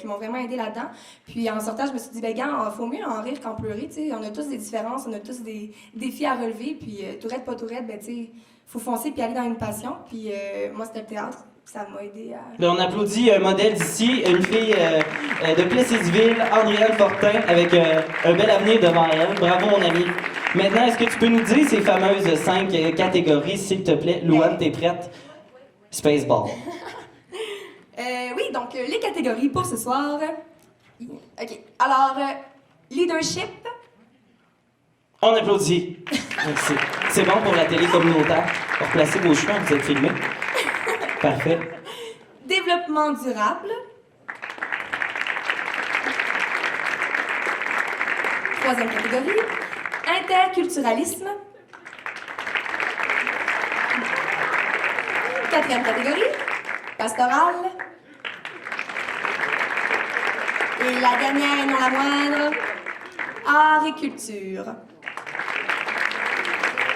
m'ont vraiment aidée là-dedans. Puis en sortant, je me suis dit, ben gars, il faut mieux en rire qu'en pleurer, tu sais. On a tous des différences, on a tous des défis à relever. Puis tourette, pas tourette, ben tu sais, faut foncer puis aller dans une passion. Puis moi, c'était le théâtre. Ça m'a aidé à... Là, on applaudit un modèle d'ici, une fille de Plessisville, Andréane Fortin, avec un bel avenir devant elle. Bravo, mon ami. Maintenant, est-ce que tu peux nous dire ces fameuses 5 catégories, s'il te plaît? Louane, t'es prête? Spaceball. Oui, donc les catégories pour ce soir. OK. Alors, leadership. On applaudit. Merci. C'est bon pour la télé communautaire. Replacez vos cheveux, vous êtes filmés. Parfait. Développement durable. Troisième catégorie. Interculturalisme. Quatrième catégorie. Pastoral. Et la dernière et non la moindre. Art et culture.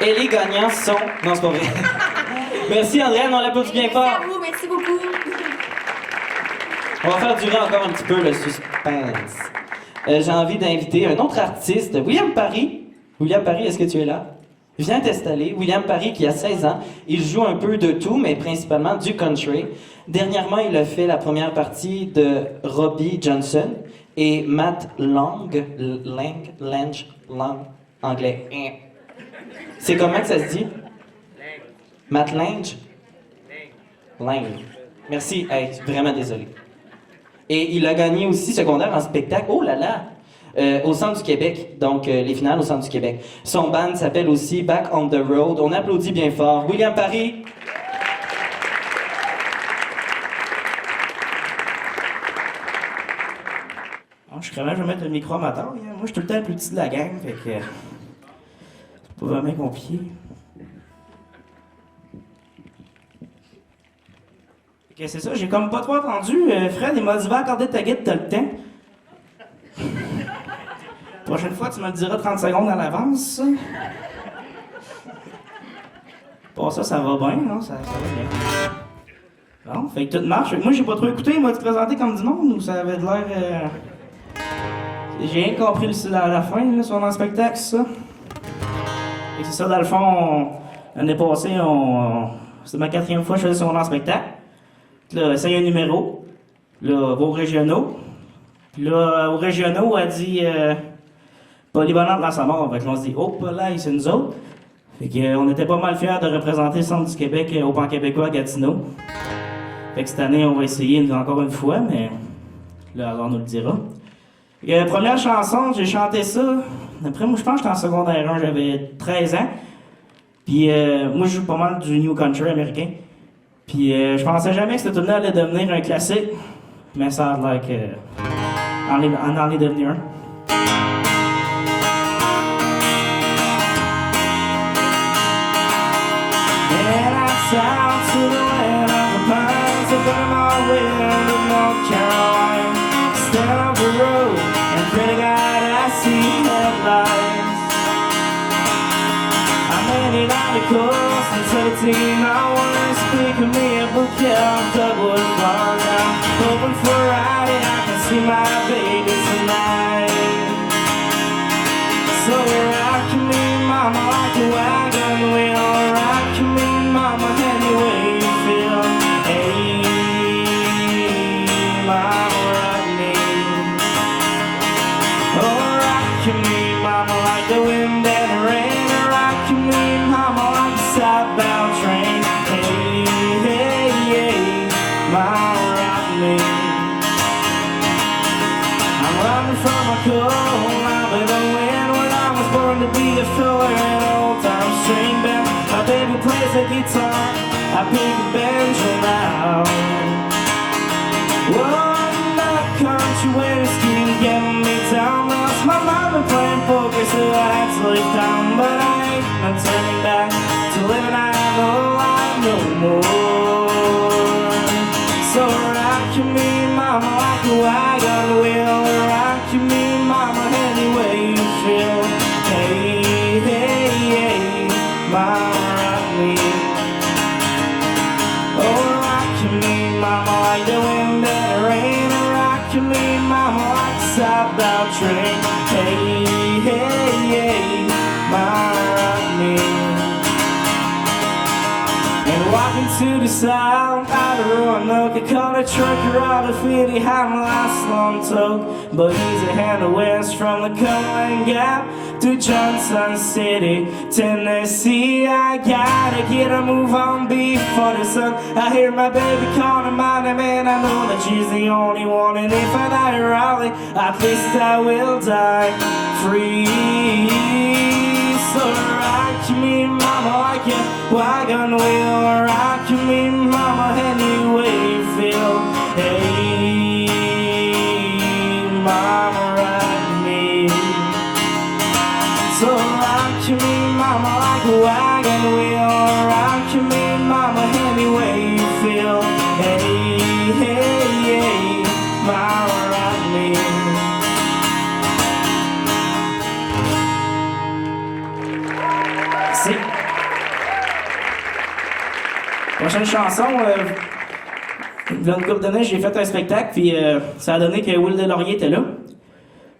Et les gagnants sont... Non, c'est pas vrai. Merci, Andréane, on l'applaudit bien fort. Merci à vous, merci beaucoup. On va faire durer encore un petit peu le suspense. J'ai envie d'inviter un autre artiste, William Parry. William Parry, est-ce que tu es là? Viens t'installer. William Parry, qui a 16 ans, il joue un peu de tout, mais principalement du country. Dernièrement, il a fait la première partie de Robbie Johnson et Matt Lang, anglais. C'est comment que ça se dit? Matt Lange? Lang. Merci. Hey, vraiment désolé. Et il a gagné aussi secondaire en spectacle. Oh là là! Au Centre du Québec. Donc, les finales au Centre du Québec. Son band s'appelle aussi Back on the Road. On applaudit bien fort. William Parry. Je suis vraiment, je vais mettre le micro amateur. Moi, je suis tout le temps le plus petit de la gang, fait que c'est pas vraiment compliqué. Ok, c'est ça, j'ai comme pas trop entendu. Fred, il m'a dit va accorder ta guide, t'as le temps. Prochaine fois, tu me le diras 30 secondes à l'avance. Bon, ça va bien, non? Ça va bien. Bon, fait que tout marche. Fait que moi, j'ai pas trop écouté. Il m'a-tu présenté comme du monde ou ça avait de l'air... J'ai rien compris à la fin, là, sur mon spectacle, c'est ça. Et c'est ça, dans le fond, l'année passée, c'était ma 4e fois que je faisais sur mon spectacle. Puis là, essaye un numéro. Là, va aux régionaux. Puis là, aux régionaux, elle dit polyvalente dans sa mort. Fait que là, on se dit, oh, là, c'est nous autres. Fait qu'on était pas mal fiers de représenter le Centre du Québec au Pan québécois à Gatineau. Fait que cette année, on va essayer encore une fois, mais le hasard nous le dira. Première chanson, j'ai chanté ça. Après, moi, je pense que j'étais en secondaire 1, j'avais 13 ans. Puis moi, je joue pas mal du New Country américain. Puis je pensais jamais que cette tune allait devenir un classique. Mais ça a l'air que... en est devenu un. Down to the land of the pines, I burn my way to North Carolina. Stand on the road, and pray to God I see headlights. I made it on the coast in 17 hours. Speak of me a bouquet of Douglas flowers. I'm hoping for a ride and I can see my baby tonight. So you're rocking me, mama, like a wagon wheel. Rocking me, mama, any way you feel. Hey, mama, rock me. Oh, rocking me, mama, like the wind and the rain. Rocking me, mama, like a southbound train. Hey, hey, hey, mama, rock me. buckle. I've been a wind when I was born to be a filler in an old-time string band. My baby plays the guitar, I pick a banjo now. One up country whiskey getting me down. Lost my mind been playing poker, so I had to leave town. But I ain't no turning back to living out no life no more. So rock me, mama, like a wagon wheel. Rock me, mama, any way you feel. Hey, hey, hey, mama, rock me. Oh, rock me, mama, like the wind and the rain. Rock me, mama, like a southbound train. Hey, hey, hey, mama, rock me. And walking to the sound out of Roanoke, I caught a trucker out of 50, had my last long toke. But he's a hand west from the Cumberland Gap to Johnson City, Tennessee. I gotta get a move on before the sun. I hear my baby calling my name, and I know that she's the only one. And if I die in Raleigh, at least I will die free. So rock me, mama, like a wagon wheel. Rock me, mama, any way you feel. Hey, mama, rock me. So rock me, mama, like a wagon wheel. Rock me, mama, any way you feel. Hey, hey, hey, mama, rock me. C'est... Prochaine chanson, il y a une couple d'années, j'ai fait un spectacle, puis ça a donné que Will Delaurier était là.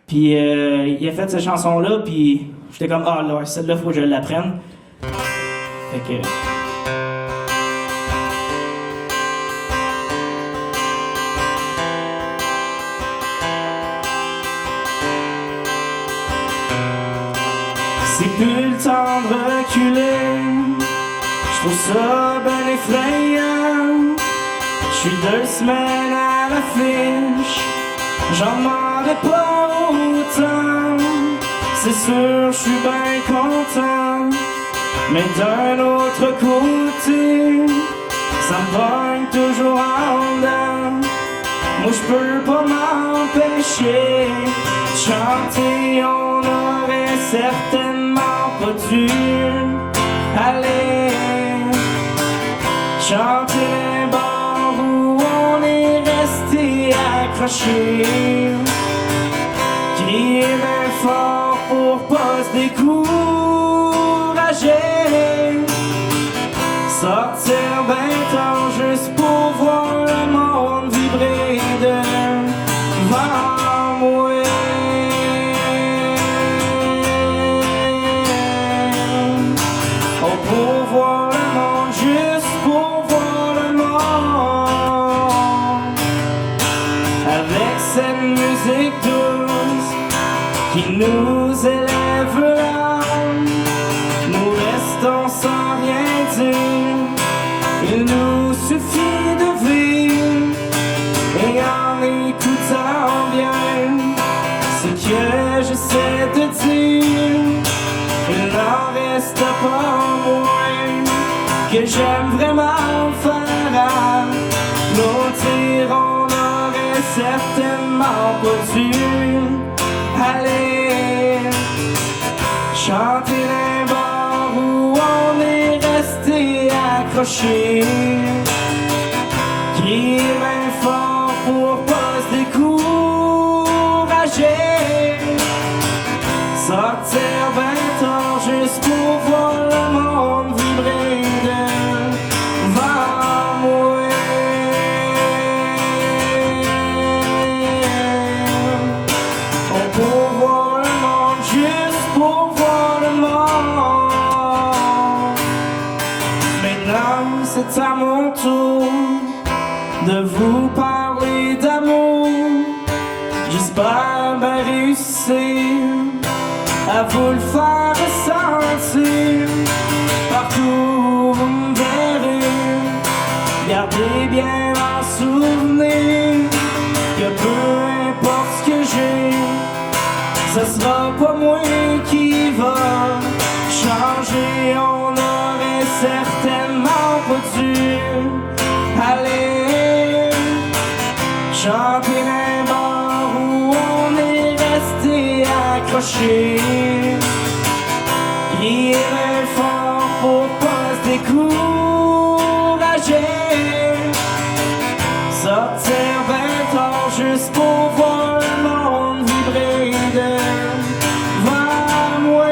Puis il a fait cette chanson-là, puis j'étais comme, ah là, celle-là, faut que je l'apprenne. Fait que... C'est plus le temps de reculer, j'trouve ça ben effrayant. J'suis 2 semaines à l'affiche, j'en demandais pas autant. C'est sûr, j'suis ben content, mais d'un autre côté, ça me pogne toujours en dedans. Moi j'peux pas m'empêcher de chanter, on aurait certainement pas dû aller chanter les bars où on est resté accroché, crier bien fort pour pas se décourager, sortir ben tard juste pour voir le monde vibrer devant moi. Pour voir le monde, juste pour voir le monde. Avec cette musique douce qui nous élève l'âme, nous restons sans rien dire. Il nous suffit de vivre, et en écoutant bien ce que j'essaie de dire, il n'en reste pas moins que j'aime vraiment faire. Nos tirs, on aurait certainement pas dû aller chanter les bars où on est resté accroché, crier bien fort pour pas se décourager, sortir ben tard juste pour voir le monde vibrer devant moi. On peut voir le monde juste pour voir le monde. Maintenant c'est à mon tour de vous parler d'amour. J'espère bien réussir à vous le faire ressentir. Partout où vous me verrez, gardez bien en souvenir que peu importe ce que j'ai, Chanter d'un bar où on est resté accroché. Crier bien fort pour pas se décourager. Sortir bien tard juste pour voir le monde vibrer devant moi.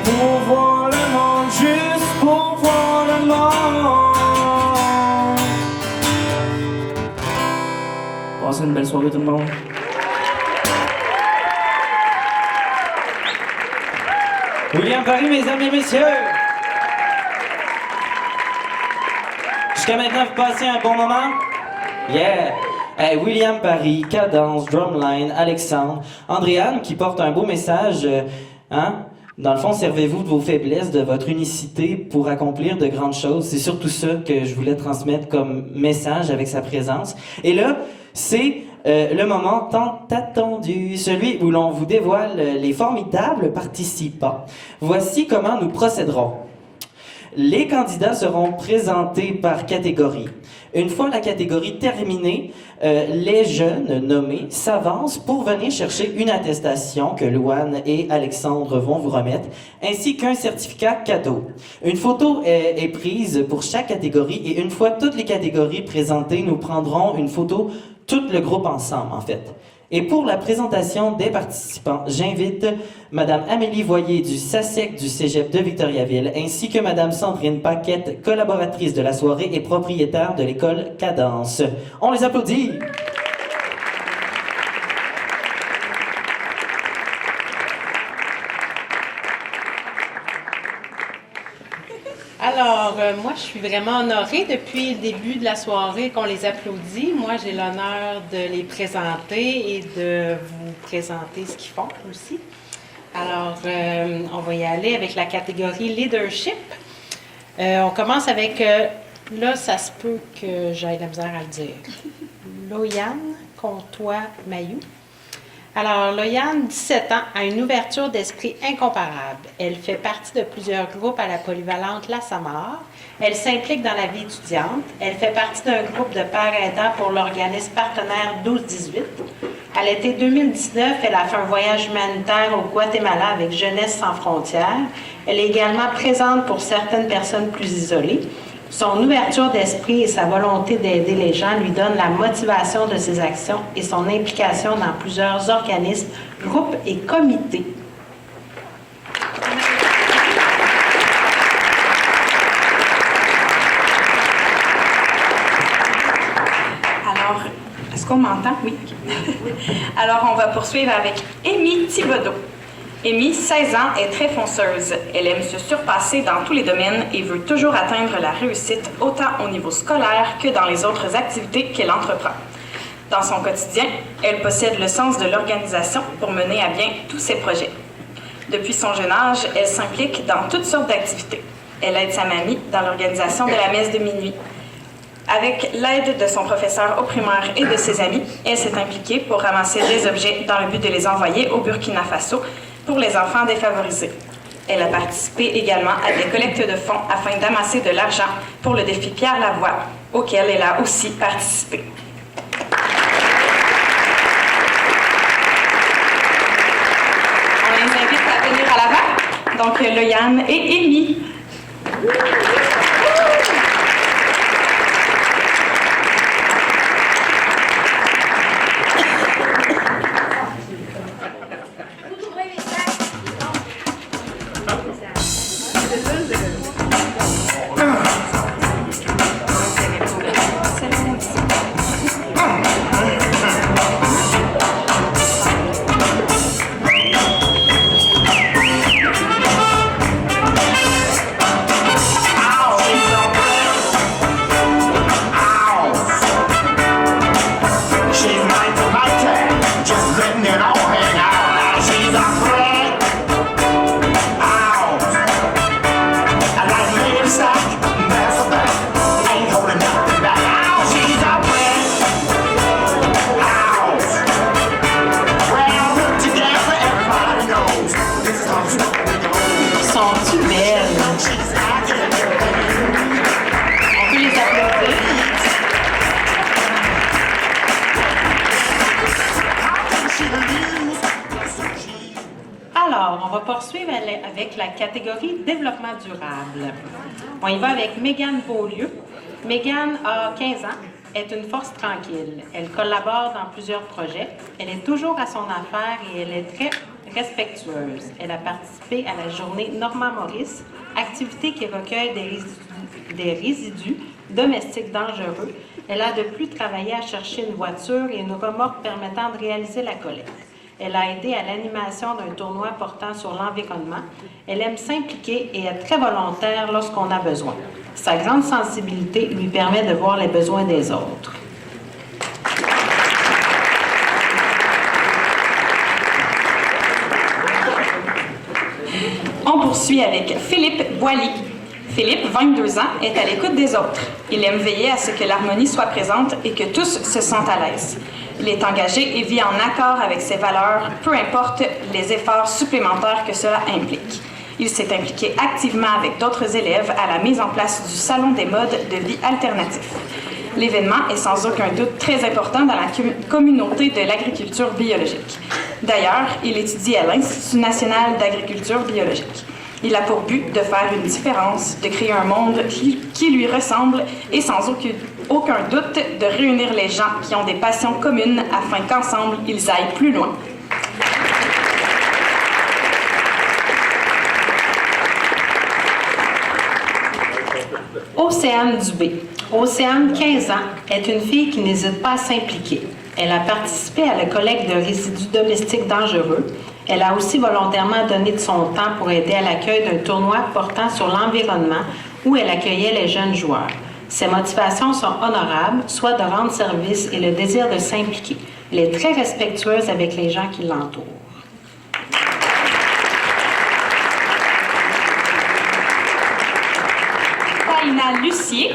Pour voir le monde, juste pour voir le monde. Passez une belle soirée tout le monde. William Parry, mesdames et messieurs! Jusqu'à maintenant, vous passez un bon moment? Yeah! Hey, William Parry, cadence, drumline, Alexandre, Andréane qui porte un beau message, hein? Dans le fond, servez-vous de vos faiblesses, de votre unicité pour accomplir de grandes choses. C'est surtout ça que je voulais transmettre comme message avec sa présence. Et là, c'est le moment tant attendu, celui où l'on vous dévoile les formidables participants. Voici comment nous procéderons. Les candidats seront présentés par catégorie. Une fois la catégorie terminée, les jeunes nommés s'avancent pour venir chercher une attestation que Louane et Alexandre vont vous remettre, ainsi qu'un certificat cadeau. Une photo est prise pour chaque catégorie et une fois toutes les catégories présentées, nous prendrons une photo, tout le groupe ensemble en fait. Et pour la présentation des participants, j'invite Madame Amélie Voyer du SACEC du Cégep de Victoriaville, ainsi que Madame Sandrine Paquette, collaboratrice de la soirée et propriétaire de l'école Cadence. On les applaudit! Alors, moi, je suis vraiment honorée depuis le début de la soirée qu'on les applaudit. Moi, j'ai l'honneur de les présenter et de vous présenter ce qu'ils font aussi. Alors, on va y aller avec la catégorie Leadership. On commence avec, là, ça se peut que j'aille la misère à le dire, Loyane Comtois-Mailloux. Alors, Loyane, 17 ans, a une ouverture d'esprit incomparable. Elle fait partie de plusieurs groupes à la polyvalente La Samar. Elle s'implique dans la vie étudiante. Elle fait partie d'un groupe de pères aidants pour l'organisme partenaire 12-18. À l'été 2019, elle a fait un voyage humanitaire au Guatemala avec Jeunesse sans frontières. Elle est également présente pour certaines personnes plus isolées. Son ouverture d'esprit et sa volonté d'aider les gens lui donnent la motivation de ses actions et son implication dans plusieurs organismes, groupes et comités. Alors, est-ce qu'on m'entend? Oui. Alors, on va poursuivre avec Amy Thibodeau. Amy, 16 ans, est très fonceuse. Elle aime se surpasser dans tous les domaines et veut toujours atteindre la réussite, autant au niveau scolaire que dans les autres activités qu'elle entreprend. Dans son quotidien, elle possède le sens de l'organisation pour mener à bien tous ses projets. Depuis son jeune âge, elle s'implique dans toutes sortes d'activités. Elle aide sa mamie dans l'organisation de la messe de minuit. Avec l'aide de son professeur au primaire et de ses amis, elle s'est impliquée pour ramasser des objets dans le but de les envoyer au Burkina Faso pour les enfants défavorisés. Elle a participé également à des collectes de fonds afin d'amasser de l'argent pour le défi Pierre Lavoie, auquel elle a aussi participé. On les invite à venir à l'avant. Donc, Loyane et Amy. avec la catégorie développement durable. On y va avec Mégane Beaulieu. Mégane a 15 ans, est une force tranquille. Elle collabore dans plusieurs projets. Elle est toujours à son affaire et elle est très respectueuse. Elle a participé à la journée Normand Maurice, activité qui recueille des résidus domestiques dangereux. Elle a de plus travaillé à chercher une voiture et une remorque permettant de réaliser la collecte. Elle a aidé à l'animation d'un tournoi portant sur l'environnement. Elle aime s'impliquer et est très volontaire lorsqu'on a besoin. Sa grande sensibilité lui permet de voir les besoins des autres. On poursuit avec Philippe Boily. Philippe, 22 ans, est à l'écoute des autres. Il aime veiller à ce que l'harmonie soit présente et que tous se sentent à l'aise. Il est engagé et vit en accord avec ses valeurs, peu importe les efforts supplémentaires que cela implique. Il s'est impliqué activement avec d'autres élèves à la mise en place du Salon des modes de vie alternatif. L'événement est sans aucun doute très important dans la communauté de l'agriculture biologique. D'ailleurs, il étudie à l'Institut national d'agriculture biologique. Il a pour but de faire une différence, de créer un monde qui lui ressemble et sans aucun doute de réunir les gens qui ont des passions communes afin qu'ensemble, ils aillent plus loin. Océane Dubé. Océane, 15 ans, est une fille qui n'hésite pas à s'impliquer. Elle a participé à la collecte de résidus domestiques dangereux. Elle a aussi volontairement donné de son temps pour aider à l'accueil d'un tournoi portant sur l'environnement où elle accueillait les jeunes joueurs. Ses motivations sont honorables, soit de rendre service et le désir de s'impliquer. Elle est très respectueuse avec les gens qui l'entourent. Taïna Lucier.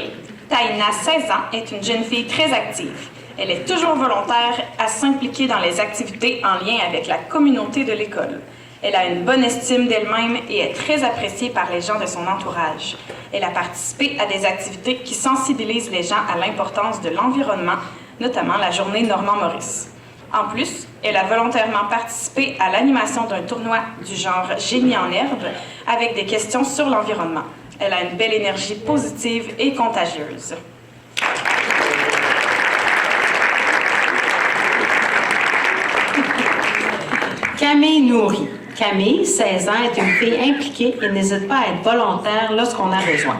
Taïna, 16 ans, est une jeune fille très active. Elle est toujours volontaire à s'impliquer dans les activités en lien avec la communauté de l'école. Elle a une bonne estime d'elle-même et est très appréciée par les gens de son entourage. Elle a participé à des activités qui sensibilisent les gens à l'importance de l'environnement, notamment la journée Normand Maurice. En plus, elle a volontairement participé à l'animation d'un tournoi du genre Génie en herbe avec des questions sur l'environnement. Elle a une belle énergie positive et contagieuse. Camille Nourri. Camille, 16 ans, est une fille impliquée et n'hésite pas à être volontaire lorsqu'on a besoin.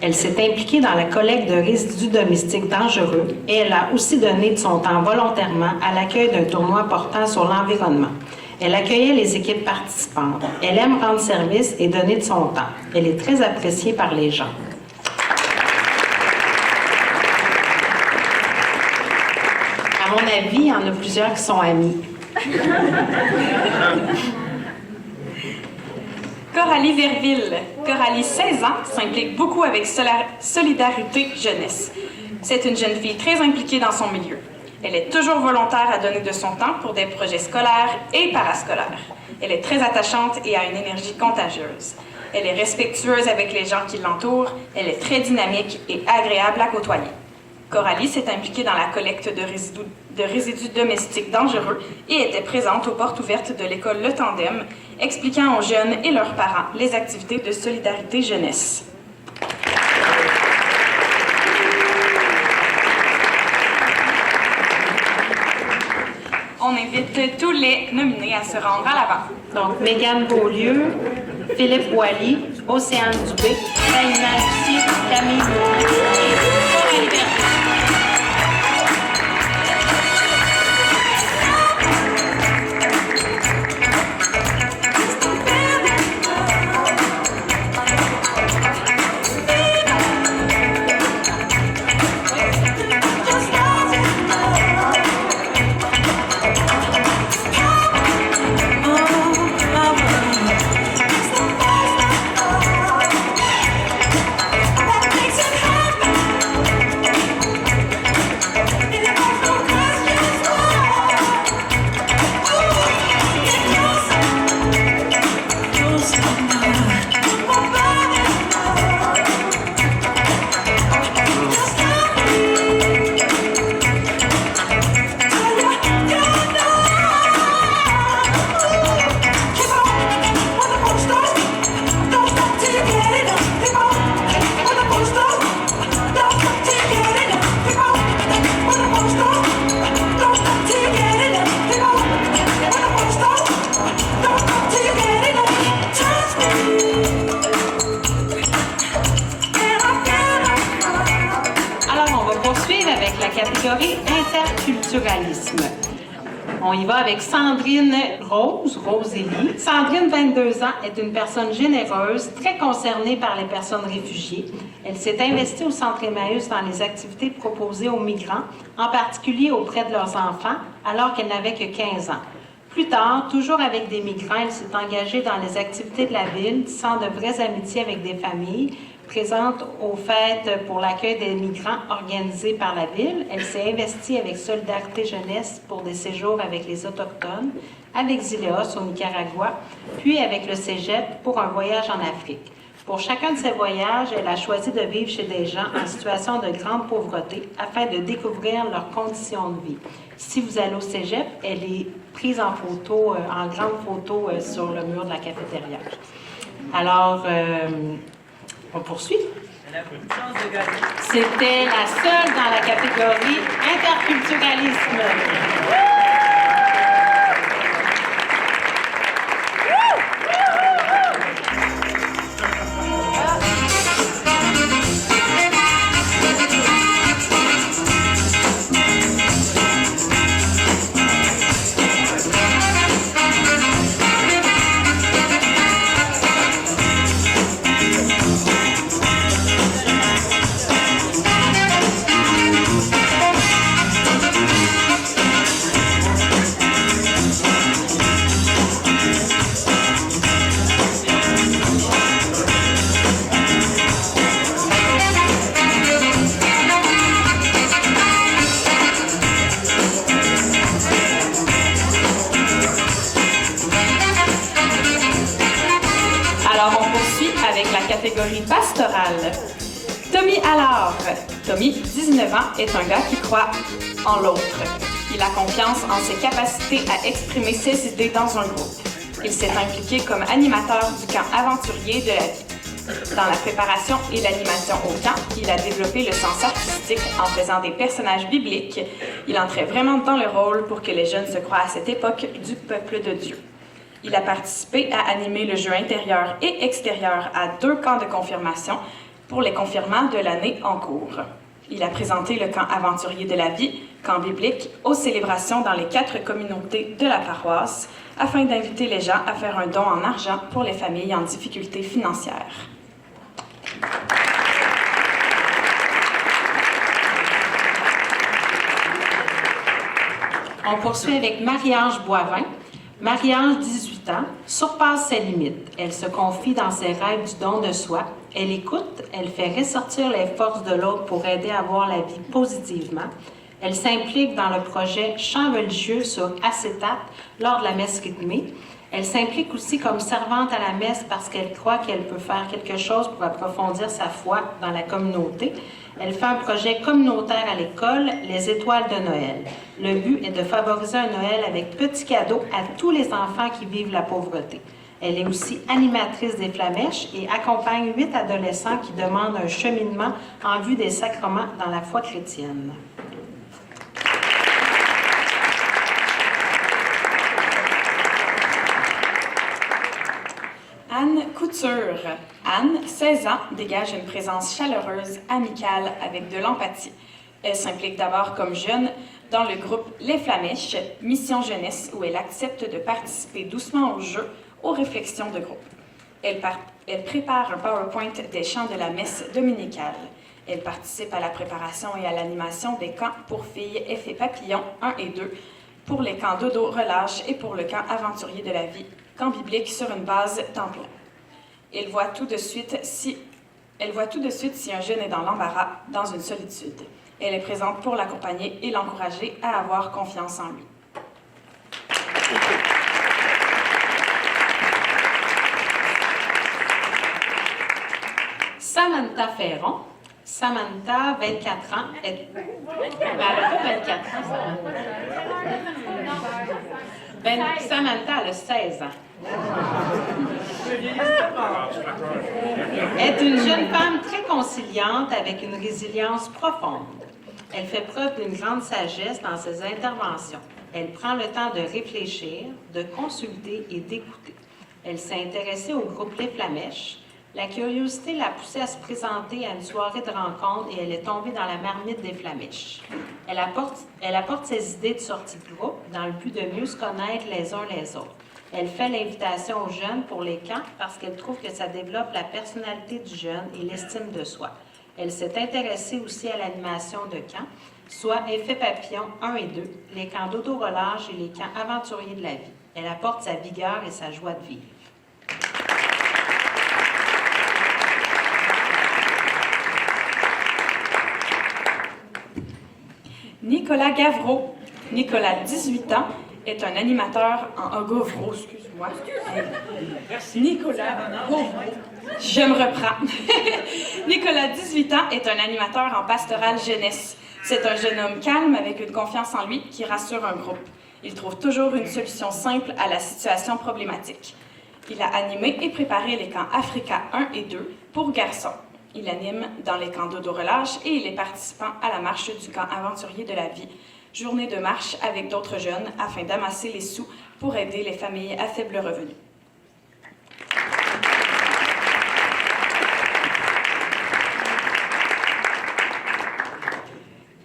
Elle s'est impliquée dans la collecte de résidus domestiques dangereux et elle a aussi donné de son temps volontairement à l'accueil d'un tournoi portant sur l'environnement. Elle accueillait les équipes participantes. Elle aime rendre service et donner de son temps. Elle est très appréciée par les gens. À mon avis, il y en a plusieurs qui sont amis. Coralie Verville. Coralie, 16 ans, s'implique beaucoup avec Solidarité Jeunesse. C'est une jeune fille très impliquée dans son milieu. Elle est toujours volontaire à donner de son temps pour des projets scolaires et parascolaires. Elle est très attachante et a une énergie contagieuse. Elle est respectueuse avec les gens qui l'entourent. Elle est très dynamique et agréable à côtoyer. Coralie s'est impliquée dans la collecte de résidus domestiques dangereux et était présente aux portes ouvertes de l'école Le Tandem, expliquant aux jeunes et leurs parents les activités de Solidarité Jeunesse. On invite tous les nominés à se rendre à l'avant. Donc, Mégane Beaulieu, Philippe Boily, Océane Dubé, Taïna Lucier, Camille Nourri et Coralie Verville. catégorie interculturalisme. On y va avec Sandrine Rosélie. Sandrine, 22 ans, est une personne généreuse, très concernée par les personnes réfugiées. Elle s'est investie au Centre Emmaüs dans les activités proposées aux migrants, en particulier auprès de leurs enfants, alors qu'elle n'avait que 15 ans. Plus tard, toujours avec des migrants, elle s'est engagée dans les activités de la ville, tissant de vraies amitiés avec des familles, présente aux fêtes pour l'accueil des migrants organisées par la ville. Elle s'est investie avec Solidarité Jeunesse pour des séjours avec les Autochtones, avec Zileos au Nicaragua, puis avec le Cégep pour un voyage en Afrique. Pour chacun de ces voyages, elle a choisi de vivre chez des gens en situation de grande pauvreté afin de découvrir leurs conditions de vie. Si vous allez au Cégep, elle est prise en photo, en grande photo sur le mur de la cafétéria. Alors, on poursuit. C'était la seule dans la catégorie interculturalisme. Catégorie pastorale. Tommy Allard. Tommy, 19 ans, est un gars qui croit en l'autre. Il a confiance en ses capacités à exprimer ses idées dans un groupe. Il s'est impliqué comme animateur du camp aventurier de la vie. Dans la préparation et l'animation au camp, il a développé le sens artistique en faisant des personnages bibliques. Il entrait vraiment dans le rôle pour que les jeunes se croient à cette époque du peuple de Dieu. Il a participé à animer le jeu intérieur et extérieur à 2 camps de confirmation pour les confirmants de l'année en cours. Il a présenté le camp aventurier de la vie, camp biblique, aux célébrations dans les 4 communautés de la paroisse, afin d'inviter les gens à faire un don en argent pour les familles en difficulté financière. On poursuit avec Marie-Ange Boivin. Marie-Ange, 18 ans, surpasse ses limites. Elle se confie dans ses rêves du don de soi. Elle écoute, elle fait ressortir les forces de l'autre pour aider à voir la vie positivement. Elle s'implique dans le projet Chants religieux sur acétate lors de la messe rythmée. Elle s'implique aussi comme servante à la messe parce qu'elle croit qu'elle peut faire quelque chose pour approfondir sa foi dans la communauté. Elle fait un projet communautaire à l'école, les Étoiles de Noël. Le but est de favoriser un Noël avec petits cadeaux à tous les enfants qui vivent la pauvreté. Elle est aussi animatrice des Flamèches et accompagne 8 adolescents qui demandent un cheminement en vue des sacrements dans la foi chrétienne. Anne Couture. Anne, 16 ans, dégage une présence chaleureuse, amicale, avec de l'empathie. Elle s'implique d'abord comme jeune dans le groupe Les Flamèches, mission jeunesse, où elle accepte de participer doucement au jeu, aux réflexions de groupe. Elle prépare un PowerPoint des chants de la messe dominicale. Elle participe à la préparation et à l'animation des camps pour filles Effet Papillon 1 et 2, pour les camps Dodo Relâche et pour le camp Aventurier de la vie, camp biblique sur une base temps plein. Elle voit tout de suite si un jeune est dans l'embarras, dans une solitude. Elle est présente pour l'accompagner et l'encourager à avoir confiance en lui. Samantha Ferron. Samantha, 24 ans, est... Elle n'a pas 24 ans, Samantha. Samantha, elle a 16 ans. Est une jeune femme très conciliante avec une résilience profonde. Elle fait preuve d'une grande sagesse dans ses interventions. Elle prend le temps de réfléchir, de consulter et d'écouter. Elle s'est intéressée au groupe Les Flamèches. La curiosité l'a poussée à se présenter à une soirée de rencontre et elle est tombée dans la marmite des Flamèches. Elle apporte ses idées de sortie de groupe dans le but de mieux se connaître les uns les autres. Elle fait l'invitation aux jeunes pour les camps parce qu'elle trouve que ça développe la personnalité du jeune et l'estime de soi. Elle s'est intéressée aussi à l'animation de camps, soit Effet Papillon 1 et 2, les camps d'auto-relâche et les camps aventuriers de la vie. Elle apporte sa vigueur et sa joie de vivre. Nicolas Gavreau. Nicolas, 18 ans, est un animateur en Gavreau, excuse-moi. Nicolas Gavreau. Je me reprends. Nicolas, 18 ans, est un animateur en pastoral jeunesse. C'est un jeune homme calme avec une confiance en lui qui rassure un groupe. Il trouve toujours une solution simple à la situation problématique. Il a animé et préparé les camps Africa 1 et 2 pour garçons. Il anime dans les camps d'auto-relâche et il est participant à la marche du camp aventurier de la vie, journée de marche avec d'autres jeunes afin d'amasser les sous pour aider les familles à faible revenu.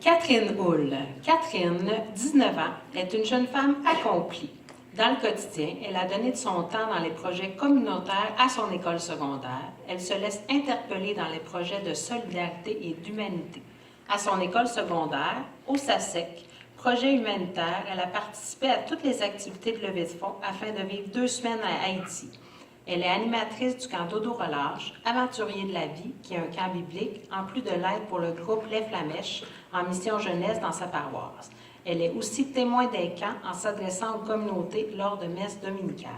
Catherine Hull. Catherine, 19 ans, est une jeune femme accomplie. Dans le quotidien, elle a donné de son temps dans les projets communautaires à son école secondaire. Elle se laisse interpeller dans les projets de solidarité et d'humanité. À son école secondaire, au SASEC, projet humanitaire, elle a participé à toutes les activités de levée de fonds afin de vivre 2 semaines à Haïti. Elle est animatrice du camp Dodo-Relâche, aventurier de la vie, qui est un camp biblique, en plus de l'aide pour le groupe Les Flamèches en mission jeunesse dans sa paroisse. Elle est aussi témoin des camps en s'adressant aux communautés lors de messes dominicales.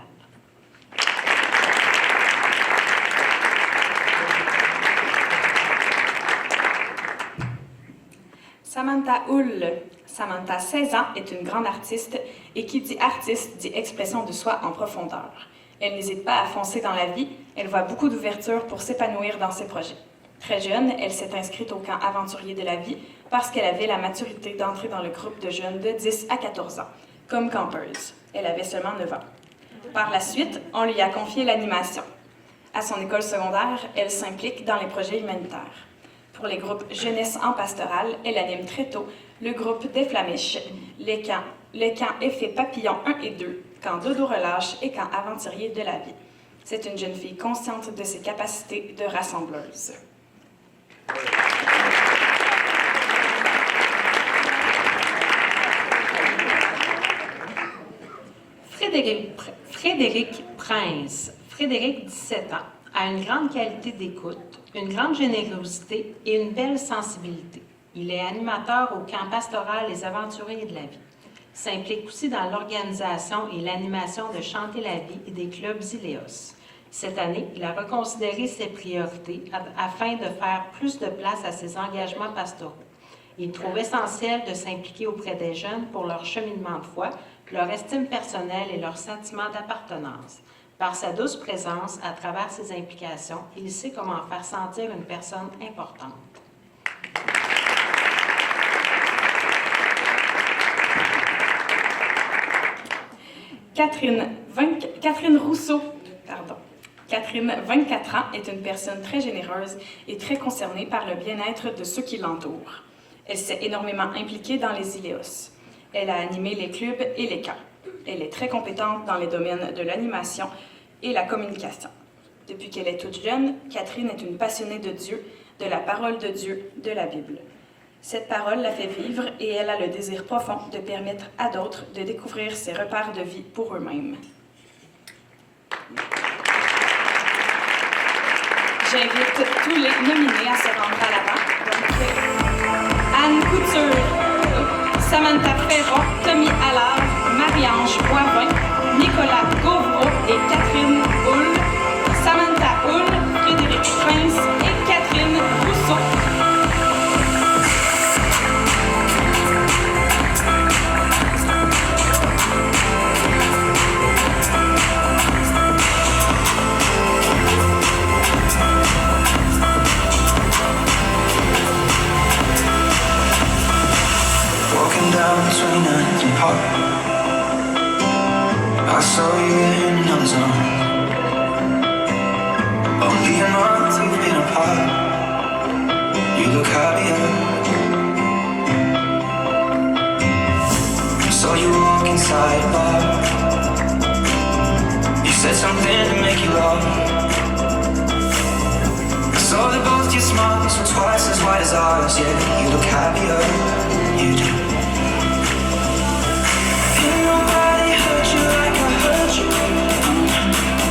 Samantha Hull. Samantha, 16 ans, est une grande artiste et qui dit artiste dit expression de soi en profondeur. Elle n'hésite pas à foncer dans la vie, elle voit beaucoup d'ouverture pour s'épanouir dans ses projets. Très jeune, elle s'est inscrite au camp aventurier de la vie parce qu'elle avait la maturité d'entrer dans le groupe de jeunes de 10 à 14 ans, comme campeuse. Elle avait seulement 9 ans. Par la suite, on lui a confié l'animation. À son école secondaire, elle s'implique dans les projets humanitaires. Pour les groupes jeunesse en pastoral, elle anime très tôt le groupe des Flamèches, les camps Effet Papillon 1 et 2, camp Dodo-Relâche et camp aventurier de la vie. C'est une jeune fille consciente de ses capacités de rassembleuse. Frédéric Prince. Frédéric, 17 ans, a une grande qualité d'écoute, une grande générosité et une belle sensibilité. Il est animateur au camp pastoral Les Aventuriers de la vie. Il s'implique aussi dans l'organisation et l'animation de Chanter la vie et des clubs Iléos. Cette année, il a reconsidéré ses priorités afin de faire plus de place à ses engagements pastoraux. Il trouve essentiel de s'impliquer auprès des jeunes pour leur cheminement de foi, leur estime personnelle et leur sentiment d'appartenance. Par sa douce présence, à travers ses implications, il sait comment faire sentir une personne importante. Catherine Rousseau. Catherine, 24 ans, est une personne très généreuse et très concernée par le bien-être de ceux qui l'entourent. Elle s'est énormément impliquée dans les Iléos. Elle a animé les clubs et les camps. Elle est très compétente dans les domaines de l'animation et la communication. Depuis qu'elle est toute jeune, Catherine est une passionnée de Dieu, de la parole de Dieu, de la Bible. Cette parole la fait vivre et elle a le désir profond de permettre à d'autres de découvrir ses repères de vie pour eux-mêmes. J'invite tous les nominés à se rendre à l'avant. Anne Couture, Samantha Ferron, Tommy Allard, Marie-Ange Boivin, Nicolas Gauvreau et Catherine Hull. Samantha Hull, Frédéric Prince et Catherine Rousseau. Down 29th Park, I saw you in another zone. Only a month we've been apart. You look happier. light bar. You said something to make you laugh. I saw that both your smiles were twice as wide as ours. Yeah, you look happier, you do. Ain't nobody hurt you like I hurt you,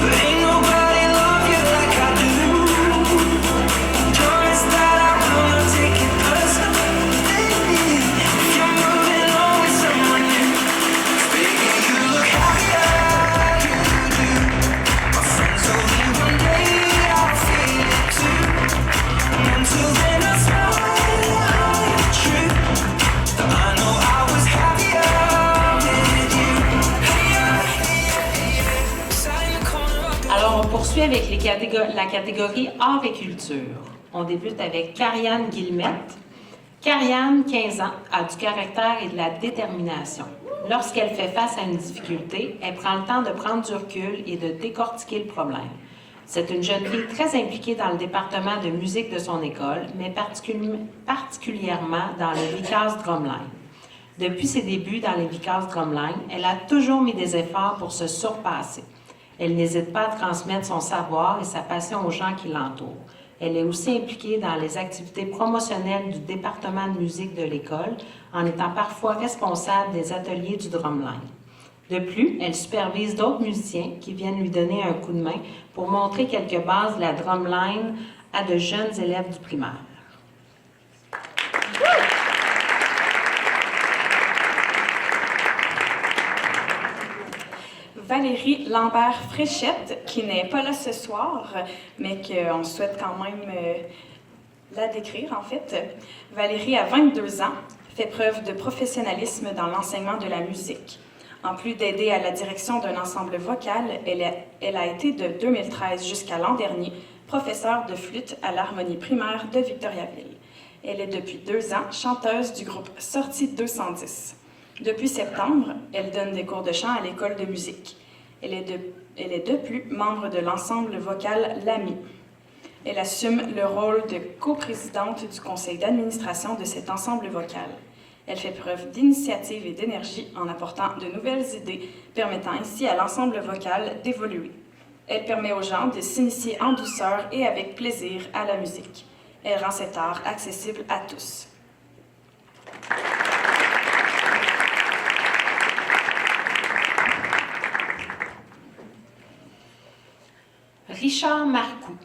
but ain't nobody love you like I do. Promise that I will not take it personally if you're moving on with someone new. Baby, you look happier, you do. My friends told me one day I'll feel it too. Until then I swear it's true that I know I was happier with you. Alors, on poursuit avec la catégorie art et culture. On débute avec Karianne Guillemette. Karianne, 15 ans, a du caractère et de la détermination. Lorsqu'elle fait face à une difficulté, elle prend le temps de prendre du recul et de décortiquer le problème. C'est une jeune fille très impliquée dans le département de musique de son école, mais particulièrement dans le Vikas Drumline. Depuis ses débuts dans les Vikas Drumline, elle a toujours mis des efforts pour se surpasser. Elle n'hésite pas à transmettre son savoir et sa passion aux gens qui l'entourent. Elle est aussi impliquée dans les activités promotionnelles du département de musique de l'école, en étant parfois responsable des ateliers du drumline. De plus, elle supervise d'autres musiciens qui viennent lui donner un coup de main pour montrer quelques bases de la drumline à de jeunes élèves du primaire. Valérie Lambert-Fréchette, qui n'est pas là ce soir, mais qu'on souhaite quand même la décrire, en fait. Valérie a 22 ans, fait preuve de professionnalisme dans l'enseignement de la musique. En plus d'aider à la direction d'un ensemble vocal, elle a été de 2013 jusqu'à l'an dernier professeure de flûte à l'harmonie primaire de Victoriaville. Elle est depuis 2 ans chanteuse du groupe Sortie 210. Depuis septembre, elle donne des cours de chant à l'école de musique. Elle est de plus membre de l'ensemble vocal L'Ami. Elle assume le rôle de coprésidente du conseil d'administration de cet ensemble vocal. Elle fait preuve d'initiative et d'énergie en apportant de nouvelles idées, permettant ainsi à l'ensemble vocal d'évoluer. Elle permet aux gens de s'initier en douceur et avec plaisir à la musique. Elle rend cet art accessible à tous. Richard Marcoux.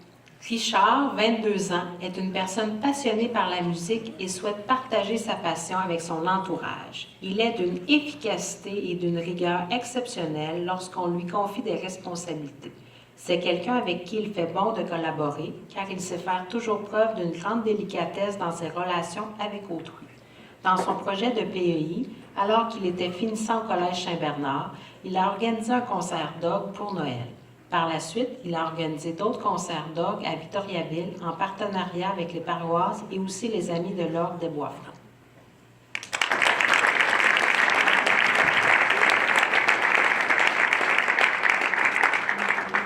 Richard, 22 ans, est une personne passionnée par la musique et souhaite partager sa passion avec son entourage. Il est d'une efficacité et d'une rigueur exceptionnelle lorsqu'on lui confie des responsabilités. C'est quelqu'un avec qui il fait bon de collaborer, car il sait faire toujours preuve d'une grande délicatesse dans ses relations avec autrui. Dans son projet de PEI, alors qu'il était finissant au Collège Saint-Bernard, il a organisé un concert d'orgue pour Noël. Par la suite, il a organisé d'autres concerts d'orgue à Victoriaville en partenariat avec les paroisses et aussi les Amis de l'Orgue des Bois-Francs.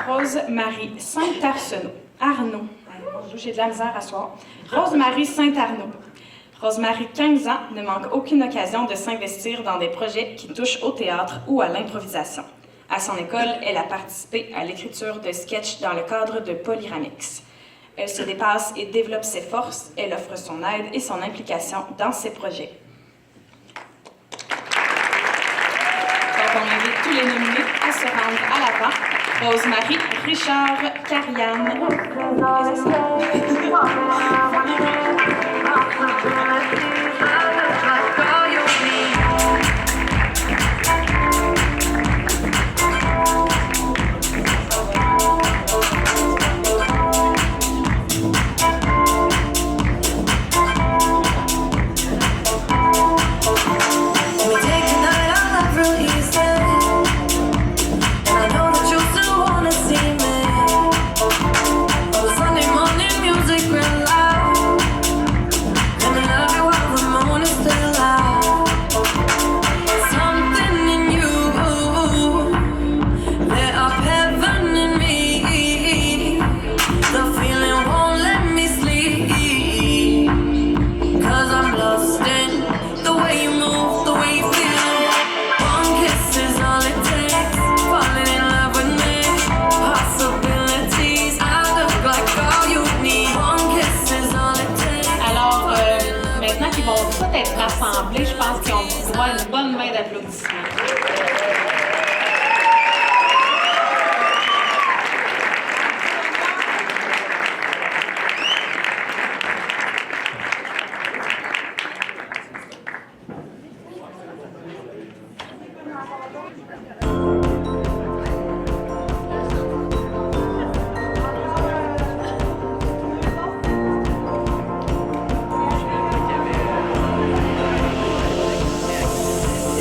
Rose-Marie Saint-Arsenault. Arnaud. J'ai de la misère à soir. Rose-Marie Saint-Arnaud. Rose-Marie, 15 ans, ne manque aucune occasion de s'investir dans des projets qui touchent au théâtre ou à l'improvisation. À son école, elle a participé à l'écriture de sketchs dans le cadre de Polyramix. Elle se dépasse et développe ses forces. Elle offre son aide et son implication dans ses projets. Donc, on invite tous les nominés à se rendre à l'avant. Rose-Marie, Richard, Karianne. Sunday morning music. pense qu'ils ont droit à une bonne main d'applaudissements.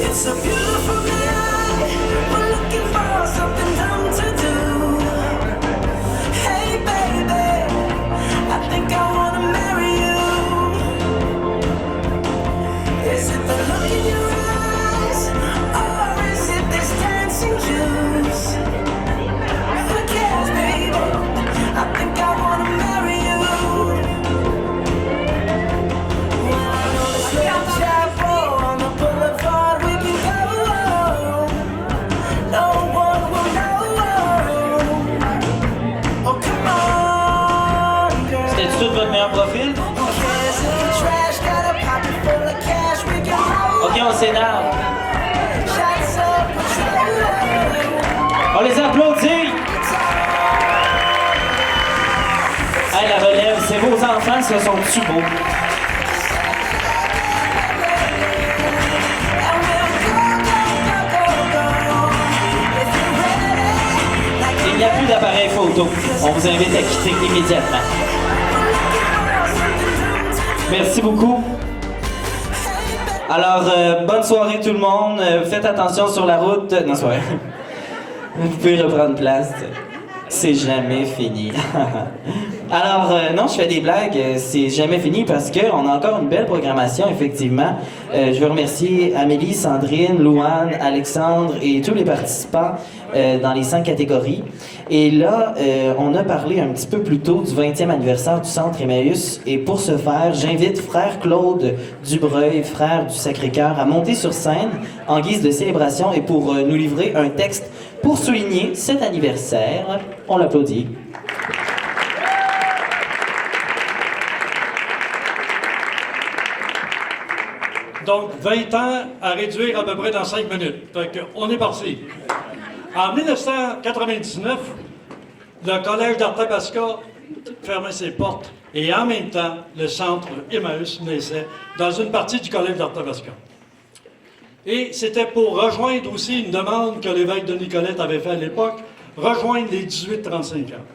It's a beautiful night. We're looking for something dumb to do. Hey, baby, I think I wanna marry you. Is it the look in your eyes, or is it this dancing juice? Who cares, baby? I think I wanna marry you. When I'm on the straight chapel on the boulevard, we can go. No one will know. Oh, come on, girl. C'était-tu tout votre meilleur profil? Who cares if the trash got a pocket full of cash? We can go. OK, on s'énerve. Shots up, Patron. On les applaudit! Hey, la relève, c'est vos enfants, ce sont-tu beaux? Il n'y a plus d'appareil photo. On vous invite à quitter immédiatement. Merci beaucoup. Alors, bonne soirée tout le monde. Faites attention sur la route. Non, c'est vrai. Vous pouvez reprendre place. C'est jamais fini. Alors, non, je fais des blagues. C'est jamais fini parce qu'on a encore une belle programmation, effectivement. Je veux remercier Amélie, Sandrine, Louane, Alexandre et tous les participants dans les 5 catégories. Et là, on a parlé un petit peu plus tôt du 20e anniversaire du Centre Emmaüs. Et pour ce faire, j'invite frère Claude Dubreuil, frère du Sacré-Cœur, à monter sur scène en guise de célébration et pour nous livrer un texte pour souligner cet anniversaire. On l'applaudit. Donc, 20 ans à réduire à peu près dans 5 minutes. Fait on est parti. En 1999, le Collège d'Arthabasca fermait ses portes et en même temps, le Centre Emmaüs naissait dans une partie du Collège d'Arthabasca. Et c'était pour rejoindre aussi une demande que l'évêque de Nicolette avait fait à l'époque, rejoindre les 18-35 ans.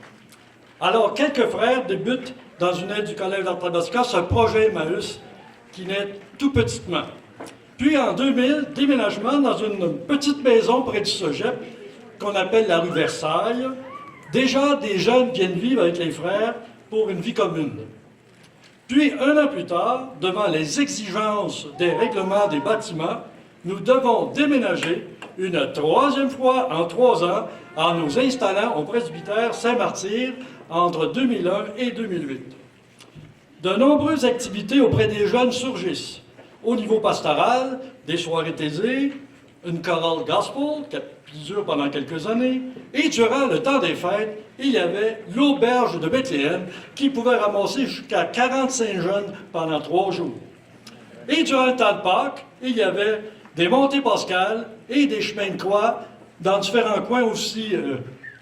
Alors, quelques frères débutent dans une aide du Collège d'Arthabasca ce projet Emmaüs qui naît tout petitement. Puis en 2000, déménagement dans une petite maison près du Cégep qu'on appelle la rue Versailles. Déjà, des jeunes viennent vivre avec les frères pour une vie commune. Puis, un an plus tard, devant les exigences des règlements des bâtiments, nous devons déménager une 3e fois en 3 ans en nous installant au presbytère Saint-Martyr entre 2001 et 2008. De nombreuses activités auprès des jeunes surgissent. Au niveau pastoral, des soirées thésées, une chorale gospel qui dure pendant quelques années, et durant le temps des fêtes, il y avait l'auberge de Bethléem qui pouvait ramasser jusqu'à 45 jeunes pendant 3 jours. Et durant le temps de Pâques, il y avait des montées pascales et des chemins de croix dans différents coins aussi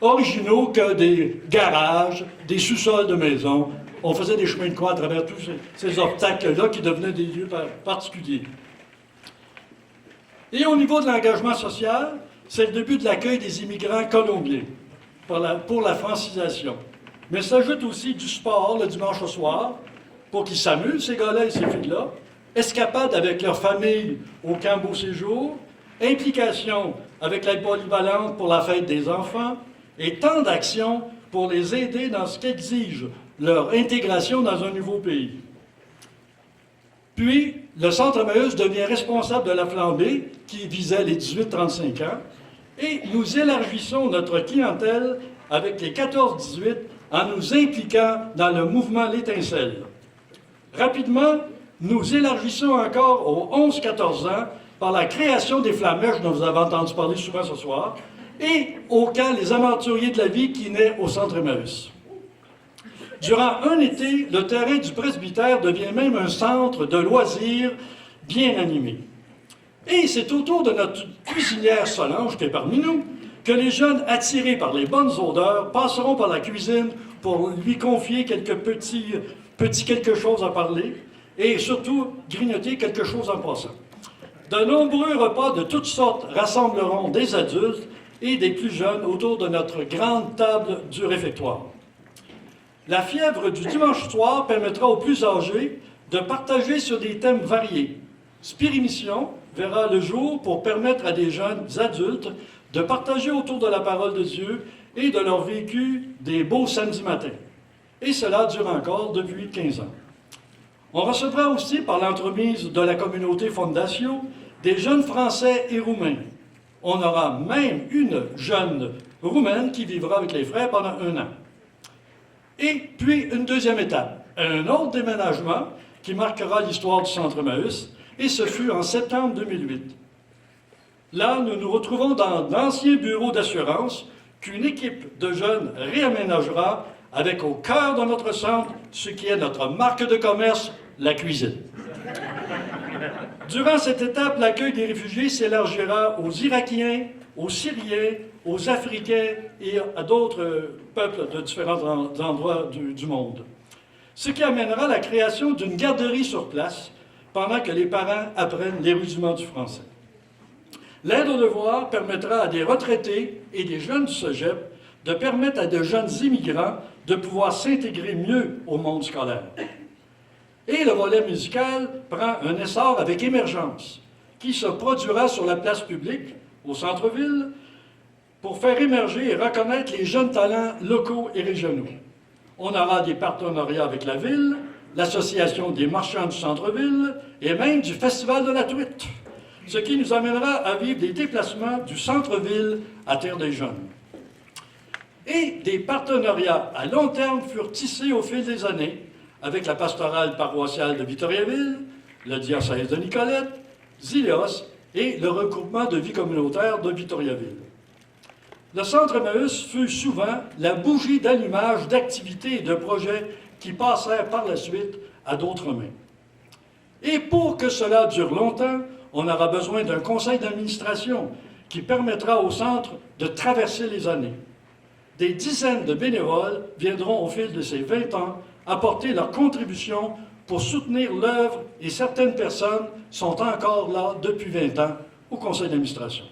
originaux que des garages, des sous-sols de maisons. On faisait des chemins de croix à travers tous ces obstacles-là qui devenaient des lieux particuliers. Et au niveau de l'engagement social, c'est le début de l'accueil des immigrants colombiens pour la francisation. Mais s'ajoute aussi du sport le dimanche au soir pour qu'ils s'amusent, ces gars-là et ces filles-là, escapades avec leur famille au camp Beau Séjour, implication avec l'aide polyvalente pour la fête des enfants et tant d'actions pour les aider dans ce qu'exige leur intégration dans un nouveau pays. Puis, le Centre Emmaüs devient responsable de la flambée qui visait les 18-35 ans et nous élargissons notre clientèle avec les 14-18 en nous impliquant dans le mouvement L'Étincelle. Rapidement, nous élargissons encore aux 11-14 ans par la création des Flamèches dont vous avez entendu parler souvent ce soir et au camp Les Aventuriers de la Vie qui naît au Centre Emmaüs. Durant un été, le terrain du presbytère devient même un centre de loisirs bien animé. Et c'est autour de notre cuisinière Solange, qui est parmi nous, que les jeunes attirés par les bonnes odeurs passeront par la cuisine pour lui confier quelques petits quelque chose à parler et surtout grignoter quelque chose en passant. De nombreux repas de toutes sortes rassembleront des adultes et des plus jeunes autour de notre grande table du réfectoire. La fièvre du dimanche soir permettra aux plus âgés de partager sur des thèmes variés. Spirimission verra le jour pour permettre à des jeunes adultes de partager autour de la parole de Dieu et de leur vécu des beaux samedis matins. Et cela dure encore depuis 15 ans. On recevra aussi, par l'entremise de la communauté Fondation, des jeunes Français et Roumains. On aura même une jeune Roumaine qui vivra avec les frères pendant 1 an. Et puis, une deuxième étape, un autre déménagement qui marquera l'histoire du Centre Emmaüs, et ce fut en septembre 2008. Là, nous nous retrouvons dans l'ancien bureau d'assurance qu'une équipe de jeunes réaménagera avec au cœur de notre centre ce qui est notre marque de commerce, la cuisine. Durant cette étape, l'accueil des réfugiés s'élargira aux Irakiens, aux Syriens, aux Africains et à d'autres peuples de différents endroits du monde. Ce qui amènera la création d'une garderie sur place pendant que les parents apprennent les rudiments du français. L'aide aux devoirs permettra à des retraités et des jeunes du cégep de permettre à de jeunes immigrants de pouvoir s'intégrer mieux au monde scolaire. Et le volet musical prend un essor avec Émergence, qui se produira sur la place publique, au centre-ville, pour faire émerger et reconnaître les jeunes talents locaux et régionaux. On aura des partenariats avec la ville, l'association des marchands du centre-ville et même du Festival de la truite, ce qui nous amènera à vivre des déplacements du centre-ville à Terre des Jeunes. Et des partenariats à long terme furent tissés au fil des années avec la pastorale paroissiale de Victoriaville, le diocèse de Nicolette, Zélios et le regroupement de vie communautaire de Victoriaville. Le Centre Emmaüs fut souvent la bougie d'allumage d'activités et de projets qui passèrent par la suite à d'autres mains. Et pour que cela dure longtemps, on aura besoin d'un conseil d'administration qui permettra au centre de traverser les années. Des dizaines de bénévoles viendront au fil de ces 20 ans apporter leur contribution pour soutenir l'œuvre et certaines personnes sont encore là depuis 20 ans au conseil d'administration.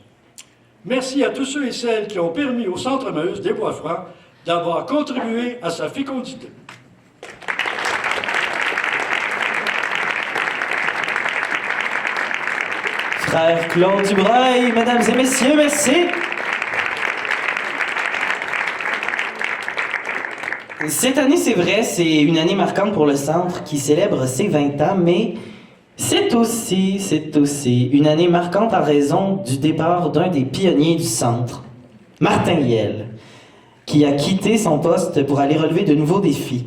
Merci à tous ceux et celles qui ont permis au Centre Emmaüs des Bois-Francs d'avoir contribué à sa fécondité. Frère Claude Dubreuil, mesdames et messieurs, merci. Cette année, c'est vrai, c'est une année marquante pour le Centre qui célèbre ses 20 ans, mais c'est aussi une année marquante en raison du départ d'un des pionniers du Centre, Martin Hiel, qui a quitté son poste pour aller relever de nouveaux défis.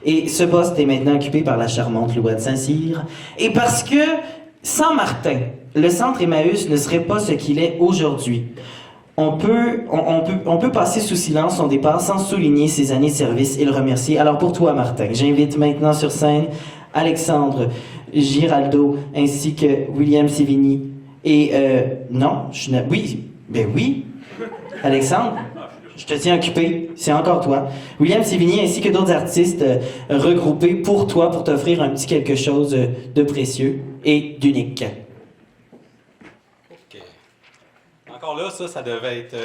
Et ce poste est maintenant occupé par la charmante Louette Saint-Cyr. Et parce que, sans Martin, le Centre Emmaüs ne serait pas ce qu'il est aujourd'hui. On peut passer sous silence son départ sans souligner ses années de service et le remercier. Alors pour toi, Martin, j'invite maintenant sur scène Alexandre Giraldo ainsi que William Sévigny. Et oui, Alexandre, je te tiens occupé, c'est encore toi. William Sévigny ainsi que d'autres artistes regroupés pour toi, pour t'offrir un petit quelque chose de précieux et d'unique. Encore là, ça devait être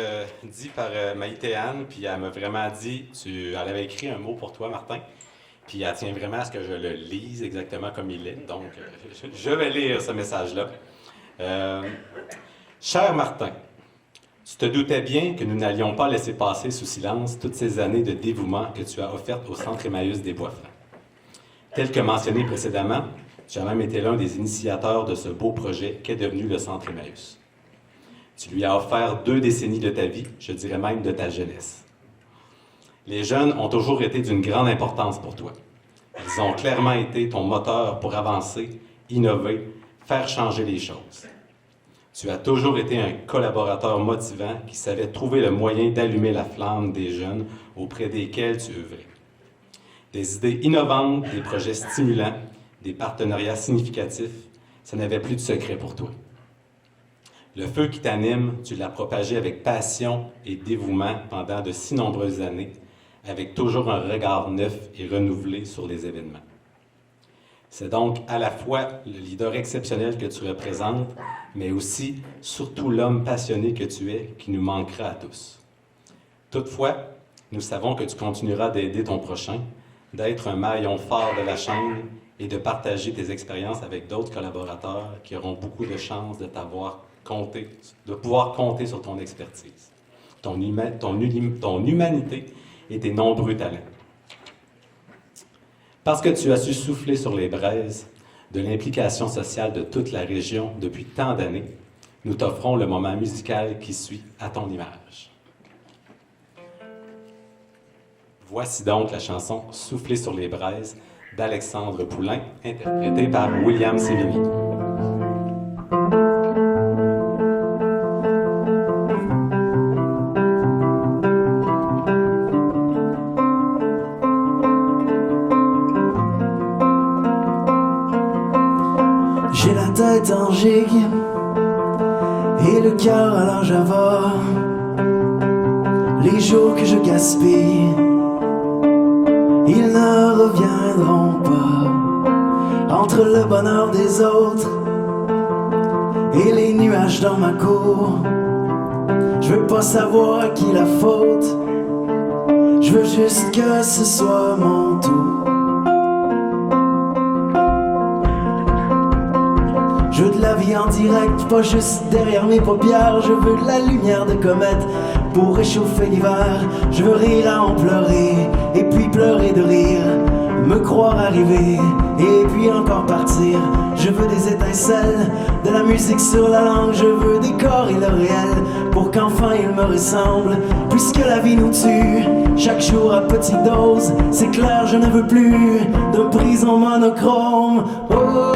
dit par Maïté-Anne, puis elle m'a vraiment dit, elle avait écrit un mot pour toi, Martin, puis elle tient vraiment à ce que je le lise exactement comme il est, donc je vais lire ce message-là. Cher Martin, tu te doutais bien que nous n'allions pas laisser passer sous silence toutes ces années de dévouement que tu as offertes au Centre Emmaüs des Bois-Francs. Tel que mentionné précédemment, tu as même été l'un des initiateurs de ce beau projet qu'est devenu le Centre Emmaüs. Tu lui as offert 2 décennies de ta vie, je dirais même de ta jeunesse. Les jeunes ont toujours été d'une grande importance pour toi. Ils ont clairement été ton moteur pour avancer, innover, faire changer les choses. Tu as toujours été un collaborateur motivant qui savait trouver le moyen d'allumer la flamme des jeunes auprès desquels tu œuvrais. Des idées innovantes, des projets stimulants, des partenariats significatifs, ça n'avait plus de secret pour toi. Le feu qui t'anime, tu l'as propagé avec passion et dévouement pendant de si nombreuses années, avec toujours un regard neuf et renouvelé sur les événements. C'est donc à la fois le leader exceptionnel que tu représentes, mais aussi, surtout l'homme passionné que tu es, qui nous manquera à tous. Toutefois, nous savons que tu continueras d'aider ton prochain, d'être un maillon fort de la chaîne et de partager tes expériences avec d'autres collaborateurs qui auront beaucoup de chances de pouvoir compter sur ton expertise, ton humanité et tes nombreux talents. Parce que tu as su souffler sur les braises de l'implication sociale de toute la région depuis tant d'années, nous t'offrons le moment musical qui suit à ton image. Voici donc la chanson « Souffler sur les braises » d'Alexandre Poulain, interprétée par William Sévigny. J'ai la tête en gigue et le cœur à la java. Les jours que je gaspille, ils ne reviendront pas. Entre le bonheur des autres et les nuages dans ma cour, je veux pas savoir à qui la faute, je veux juste que ce soit mon tour. Je veux de la vie en direct, pas juste derrière mes paupières. Je veux de la lumière de comète pour réchauffer l'hiver. Je veux rire à en pleurer, et puis pleurer de rire. Me croire arriver, et puis encore partir. Je veux des étincelles, de la musique sur la langue. Je veux des corps et le réel, pour qu'enfin ils me ressemblent. Puisque la vie nous tue, chaque jour à petite dose. C'est clair, je ne veux plus de prison monochrome. Oh, oh, oh.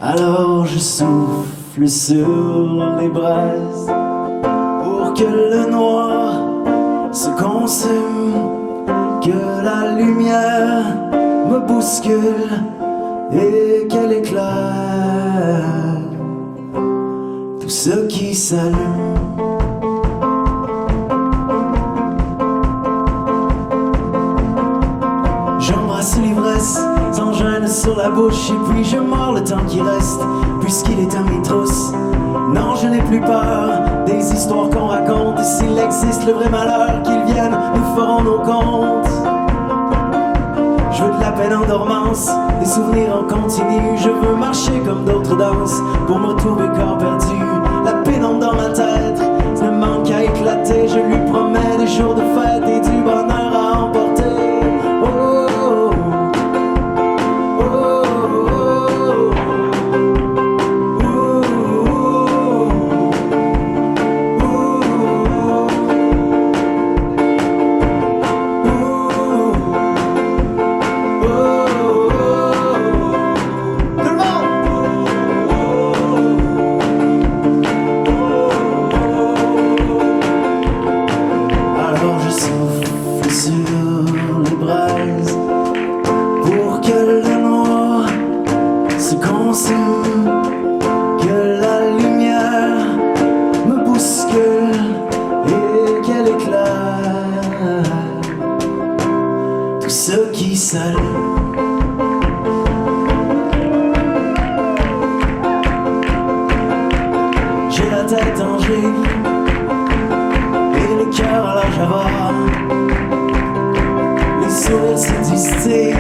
Alors je souffle sur les braises pour que le noir se consume, que la lumière me bouscule et qu'elle éclaire tout ce qui s'allume. J'embrasse l'ivresse sans gêne sur la bouche, et puis je mords le temps qui reste, puisqu'il est à mes trousses. Non, je n'ai plus peur des histoires qu'on raconte, et s'il existe le vrai malheur, qu'il vienne, nous ferons nos comptes. Je veux de la peine en dormance, des souvenirs en continu. Je veux marcher comme d'autres dansent, pour me retrouver corps perdu. La pénombre dans ma tête ne manque qu'à éclater. Je lui promets des jours de fête et du bonheur à emporter. Oh, j'ai la tête en gigue et le cœur à la java. Les sourires se distillent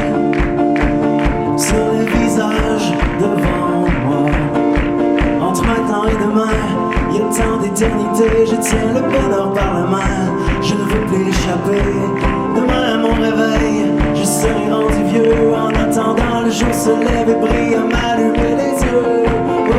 sur les visages devant moi. Entre maintenant et demain, il y a tant d'éternité. Je tiens le bonheur par la main, je ne veux plus l'échapper. Demain à mon réveil, je serai rendu vieux. En attendant, le jour se lève et brille à m'allumer les yeux. Oh,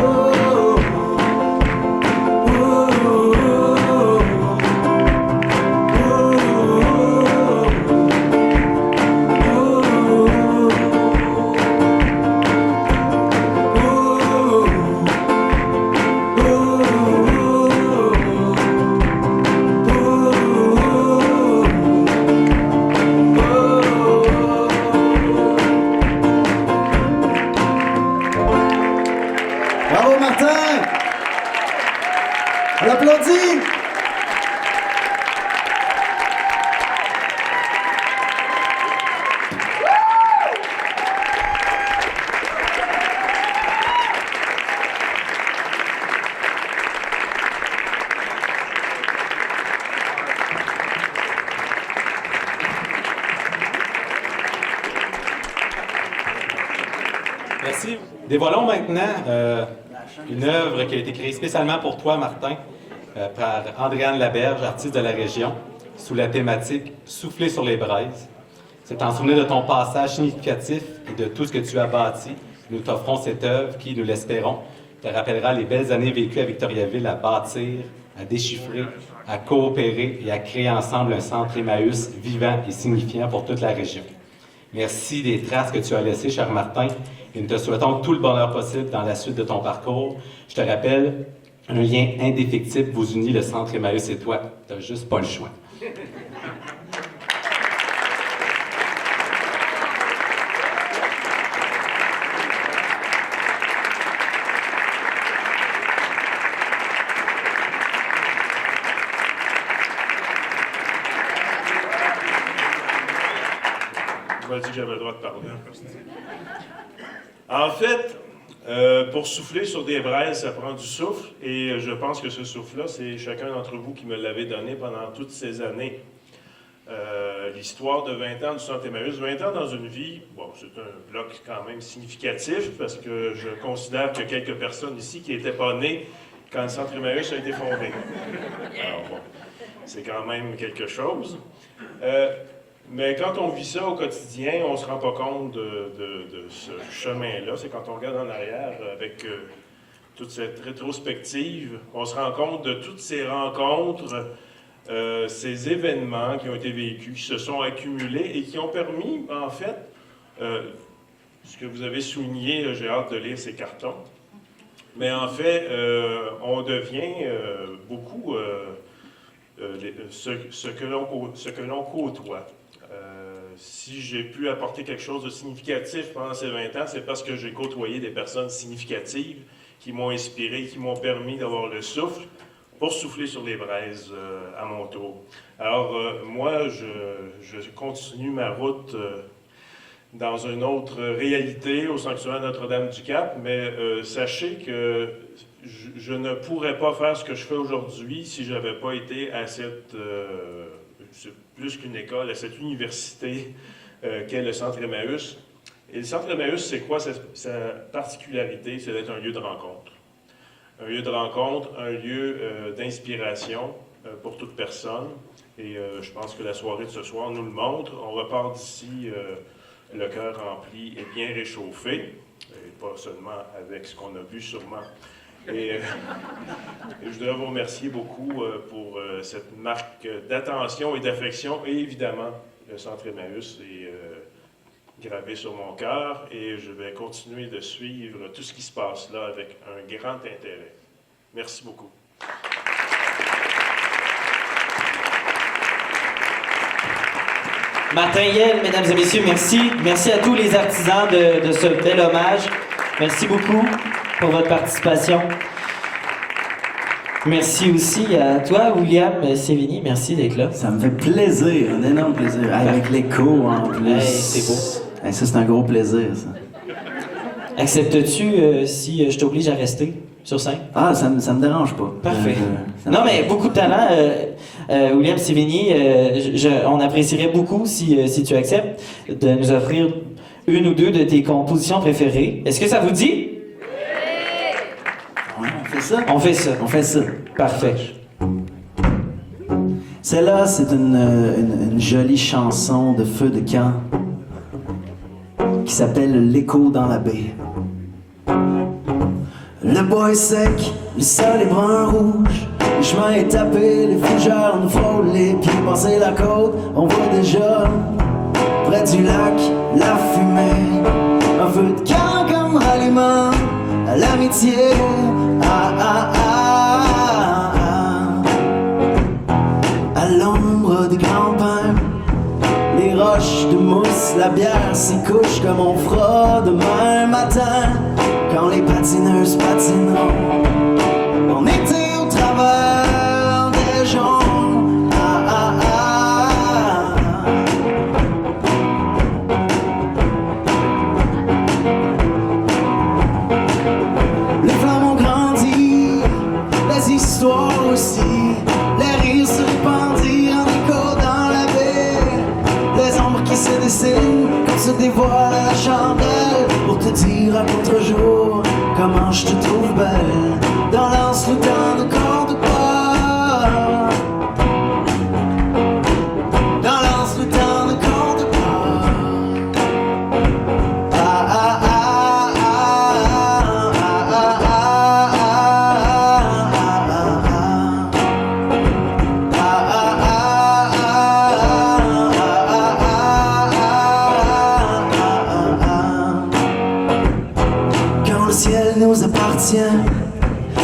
Bravo, Martin! On l'applaudit! Merci. Dévoilons maintenant une œuvre qui a été créée spécialement pour toi, Martin, par Andréane Laberge, artiste de la région, sous la thématique « Souffler sur les braises ». C'est en souvenir de ton passage significatif et de tout ce que tu as bâti. Nous t'offrons cette œuvre qui, nous l'espérons, te rappellera les belles années vécues à Victoriaville à bâtir, à déchiffrer, à coopérer et à créer ensemble un centre Emmaüs vivant et signifiant pour toute la région. Merci des traces que tu as laissées, cher Martin, et nous te souhaitons tout le bonheur possible dans la suite de ton parcours. Je te rappelle, un lien indéfectible vous unit, le centre Emmaüs et toi. Tu n'as juste pas le choix. On m'a dit que j'avais le droit de parler. En fait, pour souffler sur des braises, ça prend du souffle. Et je pense que ce souffle-là, c'est chacun d'entre vous qui me l'avait donné pendant toutes ces années. L'histoire de 20 ans du Centre Emmaüs. 20 ans dans une vie, bon, c'est un bloc quand même significatif parce que je considère qu'il y a quelques personnes ici qui n'étaient pas nées quand le Centre Emmaüs a été fondé. Alors bon, c'est quand même quelque chose. Mais quand on vit ça au quotidien, on ne se rend pas compte de ce chemin-là. C'est quand on regarde en arrière avec toute cette rétrospective, on se rend compte de toutes ces rencontres, ces événements qui ont été vécus, qui se sont accumulés et qui ont permis, en fait, ce que vous avez souligné, j'ai hâte de lire ces cartons, mais en fait, on devient beaucoup ce que l'on côtoie. Si j'ai pu apporter quelque chose de significatif pendant ces 20 ans, c'est parce que j'ai côtoyé des personnes significatives qui m'ont inspiré, qui m'ont permis d'avoir le souffle pour souffler sur les braises à mon tour. Alors, moi, je continue ma route dans une autre réalité au sanctuaire Notre-Dame-du-Cap, mais sachez que je ne pourrais pas faire ce que je fais aujourd'hui si je n'avais pas été à cette... c'est plus qu'une école, à cette université qu'est le Centre Emmaüs. Et le Centre Emmaüs, c'est quoi sa particularité? C'est d'être un lieu de rencontre. Un lieu de rencontre, un lieu d'inspiration pour toute personne. Et je pense que la soirée de ce soir nous le montre. On repart d'ici le cœur rempli et bien réchauffé. Et pas seulement avec ce qu'on a vu sûrement. Et je voudrais vous remercier beaucoup pour cette marque d'attention et d'affection. Et évidemment, le Centre Emmaüs est gravé sur mon cœur et je vais continuer de suivre tout ce qui se passe là avec un grand intérêt. Merci beaucoup. Martin Yel, mesdames et messieurs, merci. Merci à tous les artisans de ce bel hommage. Merci beaucoup pour votre participation. Merci aussi à toi, William Sévigny. Merci d'être là. Ça me fait plaisir, un énorme plaisir. Avec l'écho en plus. Hey, c'est beau. Hey, ça, c'est un gros plaisir, ça. Acceptes-tu si je t'oblige à rester sur scène? Ah, ça me dérange pas. Parfait. Non, mais beaucoup de talent. William Sévigny, on apprécierait beaucoup si tu acceptes de nous offrir une ou deux de tes compositions préférées. Est-ce que ça vous dit? Ouais, on fait ça? On fait ça. On fait ça. Parfait. Celle-là, c'est une jolie chanson de feu de camp qui s'appelle « L'écho dans la baie ». Le bois est sec, le sol est brun-rouge, le chemin est tapé, les fougères nous frôlent les pieds. Passer la côte, on voit déjà près du lac la fumée. Un feu de camp comme aliment à l'amitié. Ah, ah, ah, ah. À l'ombre des grands pins, les roches de mousse, la bière s'y couche comme on fera demain matin. quand les patineuses patineront. On était au travers des gens. Les flammes ont grandi, les histoires aussi, les rires se répandirent en écho dans la baie, les ombres qui se dessinent quand se dévoile la chandelle, pour te dire à contre-jour comment je te trouve belle, dans l'anse le temps de corps de bois, dans l'anse le temps de corps de bois. Nous appartient.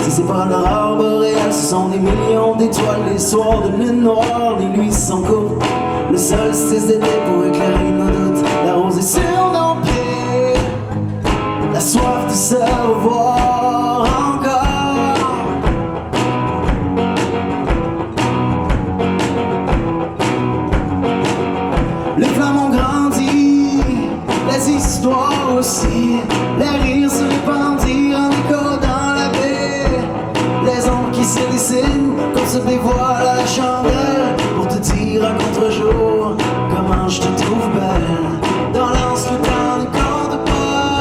Si c'est pas l'aurore boréale, ce sont des millions d'étoiles, les soirs de lune noire, les nuits sont courtes, le solstice d'été pour éclairer nos doutes, la rosée sur nos pieds, la soif de se revoir encore. Les flammes ont grandi, les histoires aussi, les rires se répandirent en écho dans la baie, les ombres qui se dessinent quand se dévoile la chandelle, pour te dire à contre-jour comment je te trouve belle, dans l'anse le temps de corps de bois,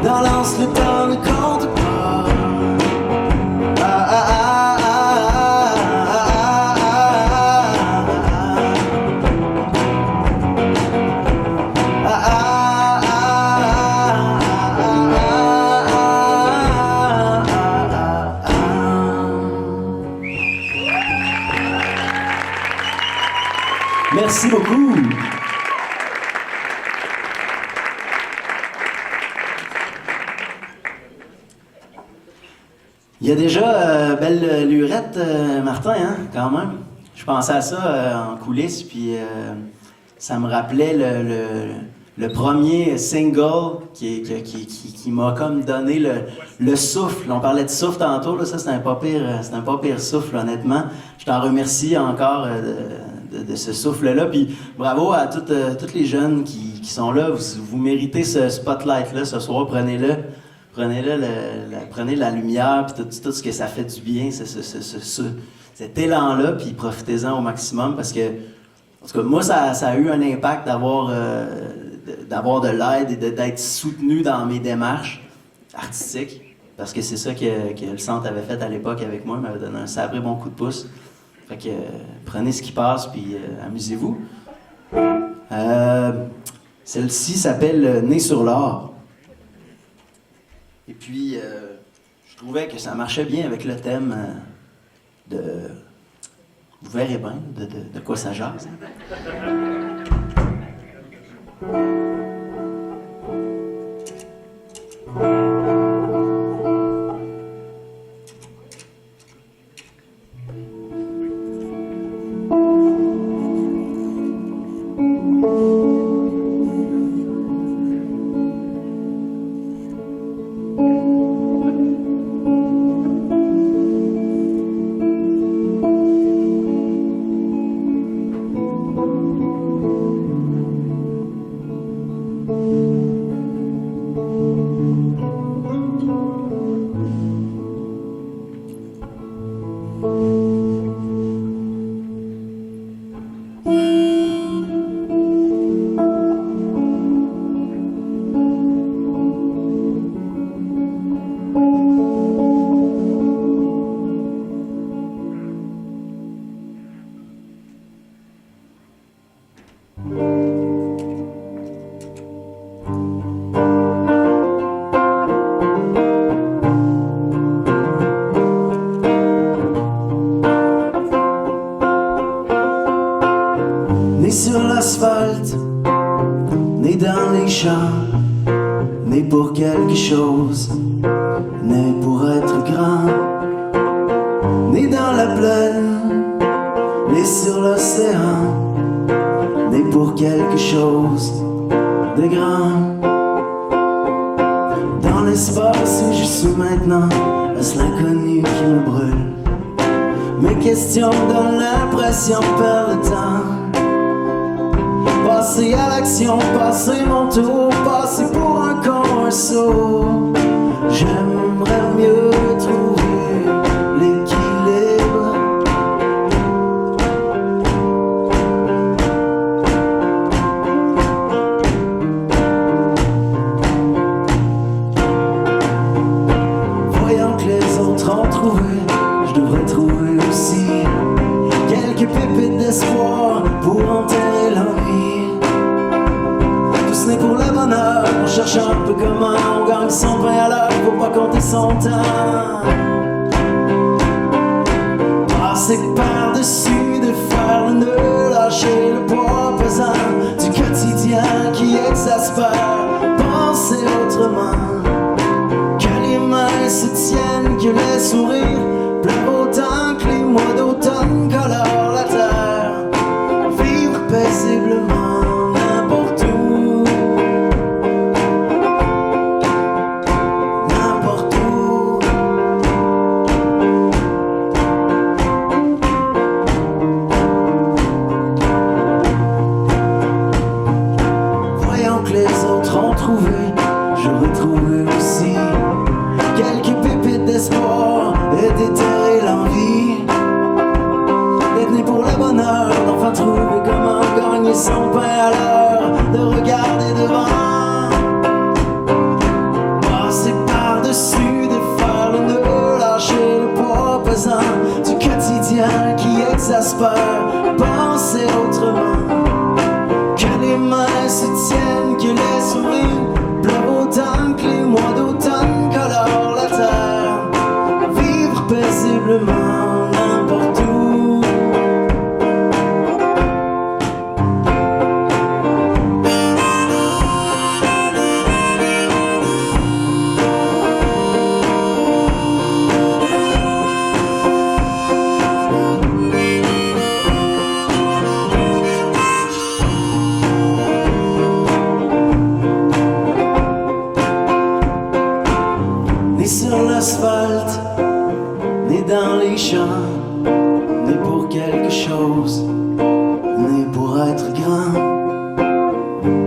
dans l'anse le temps de corps de bois. Merci beaucoup. Il y a déjà belle lurette, Martin, hein, quand même. Je pensais à ça en coulisses, puis ça me rappelait le premier single qui m'a comme donné le souffle. On parlait de souffle tantôt, là, ça c'est un pas pire souffle, honnêtement. Je t'en remercie encore de ce souffle-là. Puis bravo à toutes les jeunes qui sont là. Vous méritez ce spotlight-là ce soir. Prenez-le. Prenez la lumière, puis tout ce que ça fait du bien, cet élan-là, puis profitez-en au maximum, parce que, en tout cas, moi, ça a eu un impact d'avoir de l'aide et d'être soutenu dans mes démarches artistiques, parce que c'est ça que le centre avait fait à l'époque avec moi. Il m'avait donné un sacré bon coup de pouce. Fait que prenez ce qui passe, puis amusez-vous. Celle-ci s'appelle « Né sur l'or ». Et puis, je trouvais que ça marchait bien avec le thème de... Vous verrez bien de quoi ça jase. Né dans les champs, né pour quelque chose, né pour être grand, né dans la plaine, né sur l'océan, né pour quelque chose, des grands. Dans l'espace où je suis maintenant, est-ce l'inconnu qui me brûle? Mes questions donnent l'impression de perdre le temps. Passer à l'action, passer mon tour, passer pour un con, un sot. J'aimerais mieux trouver l'équilibre. Voyant que les autres ont trouvé, je devrais trouver aussi quelques pépites d'espoir pour enterrer l'ennui. Tout ce n'est pour le bonheur, on cherche un peu comment on gagne son pain à l'heure, faut pas compter son temps. Passer par-dessus, de faire le nœud, lâcher le poids pesant du quotidien qui exaspère. Penser autrement, que les mains se tiennent, que les sourires pleuvent autant que les mois d'automne colorent la terre. Vivre paisiblement n'importe où, n'importe où. Voyant que les autres ont trouvé, je retrouve aussi quelques pépites d'espoir et déterrer l'envie d'être né pour le bonheur, d'enfin trouver comment gagner son pain à l'heure, de regarder devant, passer par-dessus, de faire le nœud, lâcher le poids pesant du quotidien qui exaspère. Penser autrement, que les mains se tiennent, que les sourires pleuvent autant que les mois d'automne colorent la terre. Vivre paisiblement n'importe où. Né sur l'asphalte, né dans les champs, né pour quelque chose, né pour être grand,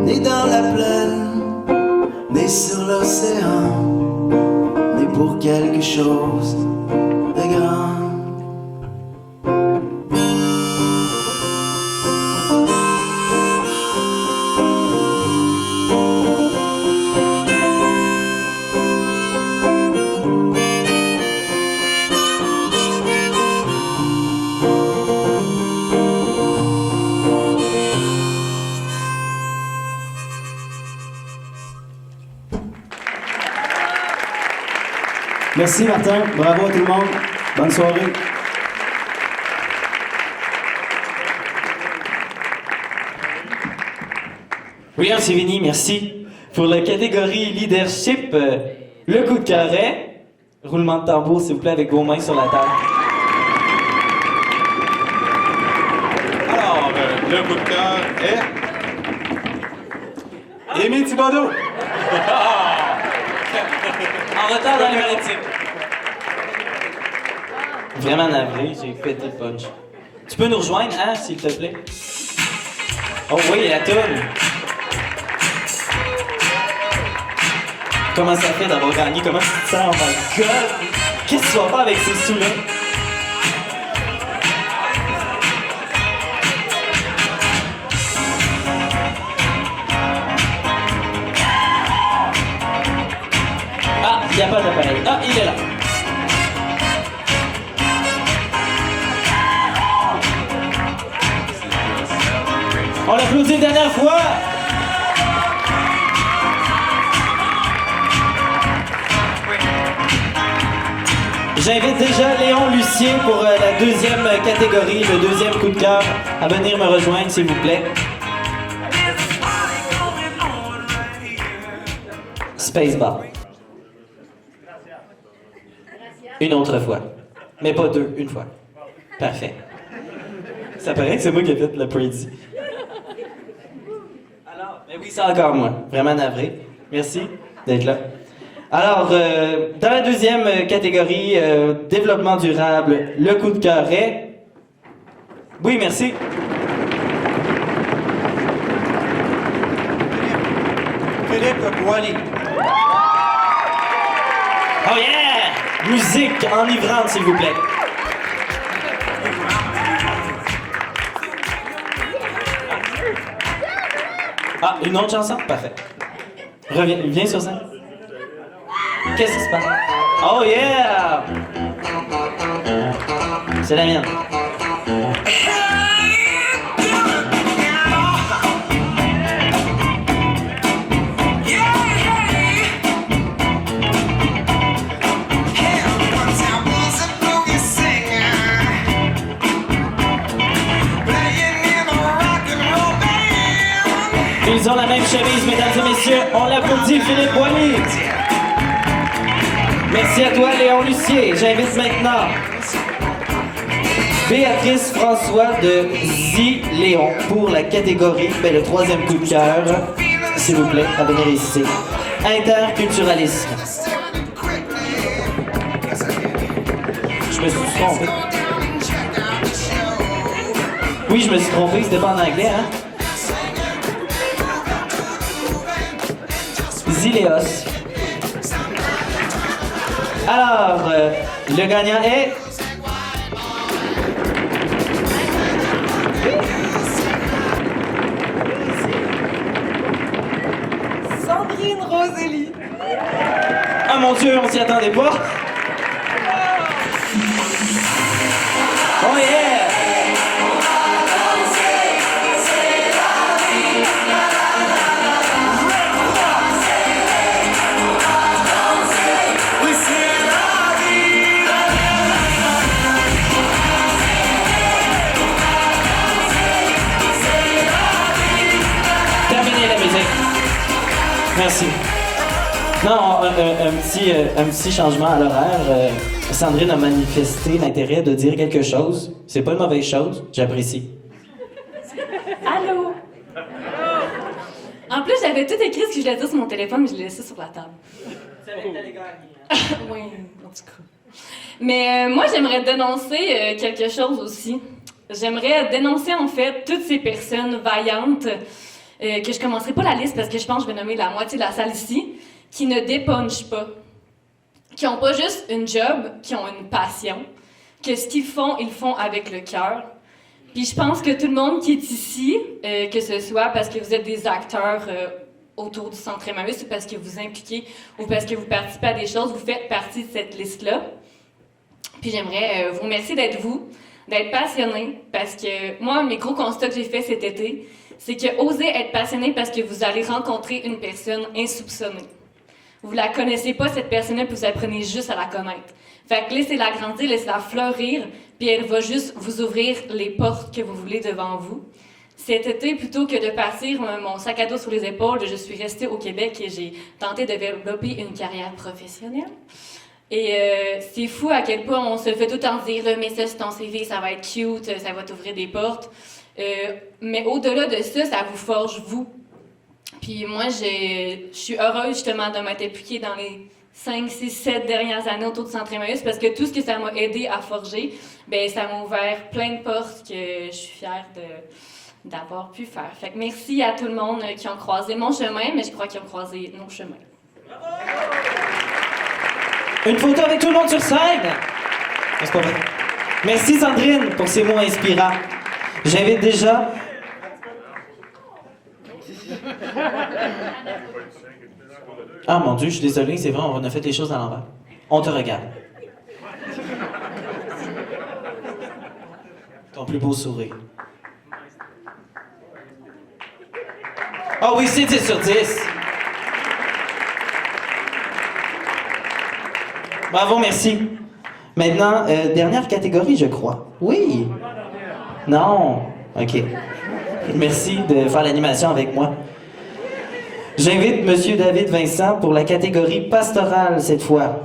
né dans la plaine, né sur l'océan, né pour quelque chose de grand. Merci Martin, bravo à tout le monde, bonne soirée. William Sévigny, merci. Pour la catégorie leadership, le coup de carré. Roulement de tambour, s'il vous plaît, avec vos mains sur la table. Alors, le coup de cœur est... Émile Thibodeau! En retard dans les maritimes. Vraiment navré, j'ai pété le punch. Tu peux nous rejoindre, hein, s'il te plaît? Oh oui, la toune! Comment ça fait d'avoir gagné? Comment tu te sens? Oh my God! Qu'est-ce que tu vas faire avec ces sous-là? Ah, il n'y a pas d'appareil. Ah, il est là. On l'applaudit une dernière fois. J'invite déjà Léon Lucien pour la deuxième catégorie, le deuxième coup de cœur, à venir me rejoindre, s'il vous plaît. Spacebar. Une autre fois. Mais pas deux, une fois. Parfait. Ça paraît que c'est moi qui ai fait le Brady. Alors, Ben oui, c'est encore moi. Vraiment navré. Merci d'être là. Alors, dans la deuxième catégorie, développement durable, le coup de cœur est... Oui, merci. Philippe Boily. Oh yeah! Musique enivrante, s'il vous plaît. Ah, une autre chanson? Parfait. Reviens, viens sur scène. Qu'est-ce qui se passe? Oh yeah! C'est la mienne. Ils ont la même chemise, mesdames et messieurs. On l'applaudit, Philippe Boily. Merci à toi, Léon Lucier. J'invite maintenant Béatrice François de Léon pour la catégorie, le troisième coup de cœur, s'il vous plaît, à venir ici. Interculturalisme. Je me suis trompé. Oui, je me suis trompé, c'était pas en anglais, hein? Ziléos. Alors, le gagnant est... Sandrine Rosélie. Ah mon Dieu, on s'y attendait pas. Oh yeah! Merci. Non, un petit changement à l'horaire. Sandrine a manifesté l'intérêt de dire quelque chose. C'est pas une mauvaise chose, j'apprécie. Allô? En plus, j'avais tout écrit ce que je voulais dire sur mon téléphone, mais je l'ai laissé sur la table. Oui, en tout cas. Mais moi, j'aimerais dénoncer quelque chose aussi. J'aimerais dénoncer, en fait, toutes ces personnes vaillantes, que je commencerai pas la liste parce que je pense que je vais nommer la moitié de la salle ici, qui ne dépunchent pas. Qui ont pas juste une job, qui ont une passion, que ce qu'ils font, ils font avec le cœur. Puis je pense que tout le monde qui est ici, que ce soit parce que vous êtes des acteurs autour du Centre Emmaüs, ou parce que vous impliquez, ou parce que vous participez à des choses, vous faites partie de cette liste-là. Puis j'aimerais vous remercier d'être vous, d'être passionné, parce que moi, mes gros constats que j'ai fait cet été, c'est que osez être passionné parce que vous allez rencontrer une personne insoupçonnée. Vous la connaissez pas, cette personne-là, puis vous apprenez juste à la connaître. Fait que laissez-la grandir, laissez-la fleurir, puis elle va juste vous ouvrir les portes que vous voulez devant vous. Cet été, plutôt que de partir mon sac à dos sur les épaules, je suis restée au Québec et j'ai tenté de développer une carrière professionnelle. Et c'est fou à quel point on se fait tout le temps dire « mais ça, c'est ton CV, ça va être cute, ça va t'ouvrir des portes ». Mais au-delà de ça, ça vous forge vous. Puis moi, je suis heureuse justement de m'être impliquée dans les 5, 6, 7 dernières années autour du Centre Emmaüs parce que tout ce que ça m'a aidé à forger, ben ça m'a ouvert plein de portes que je suis fière d'avoir pu faire. Fait que merci à tout le monde qui ont croisé mon chemin, mais je crois qu'ils ont croisé nos chemins. Une photo avec tout le monde sur scène! C'est pas vrai. Merci Sandrine pour ces mots inspirants. J'invite déjà... Ah mon Dieu, je suis désolé, c'est vrai, on a fait les choses à l'envers. On te regarde. Ton plus beau sourire. Ah oui, c'est 10 sur 10. Bravo, merci. Maintenant, dernière catégorie, je crois. Oui. Non. OK. Merci de faire l'animation avec moi. J'invite M. David Vincent pour la catégorie pastorale cette fois.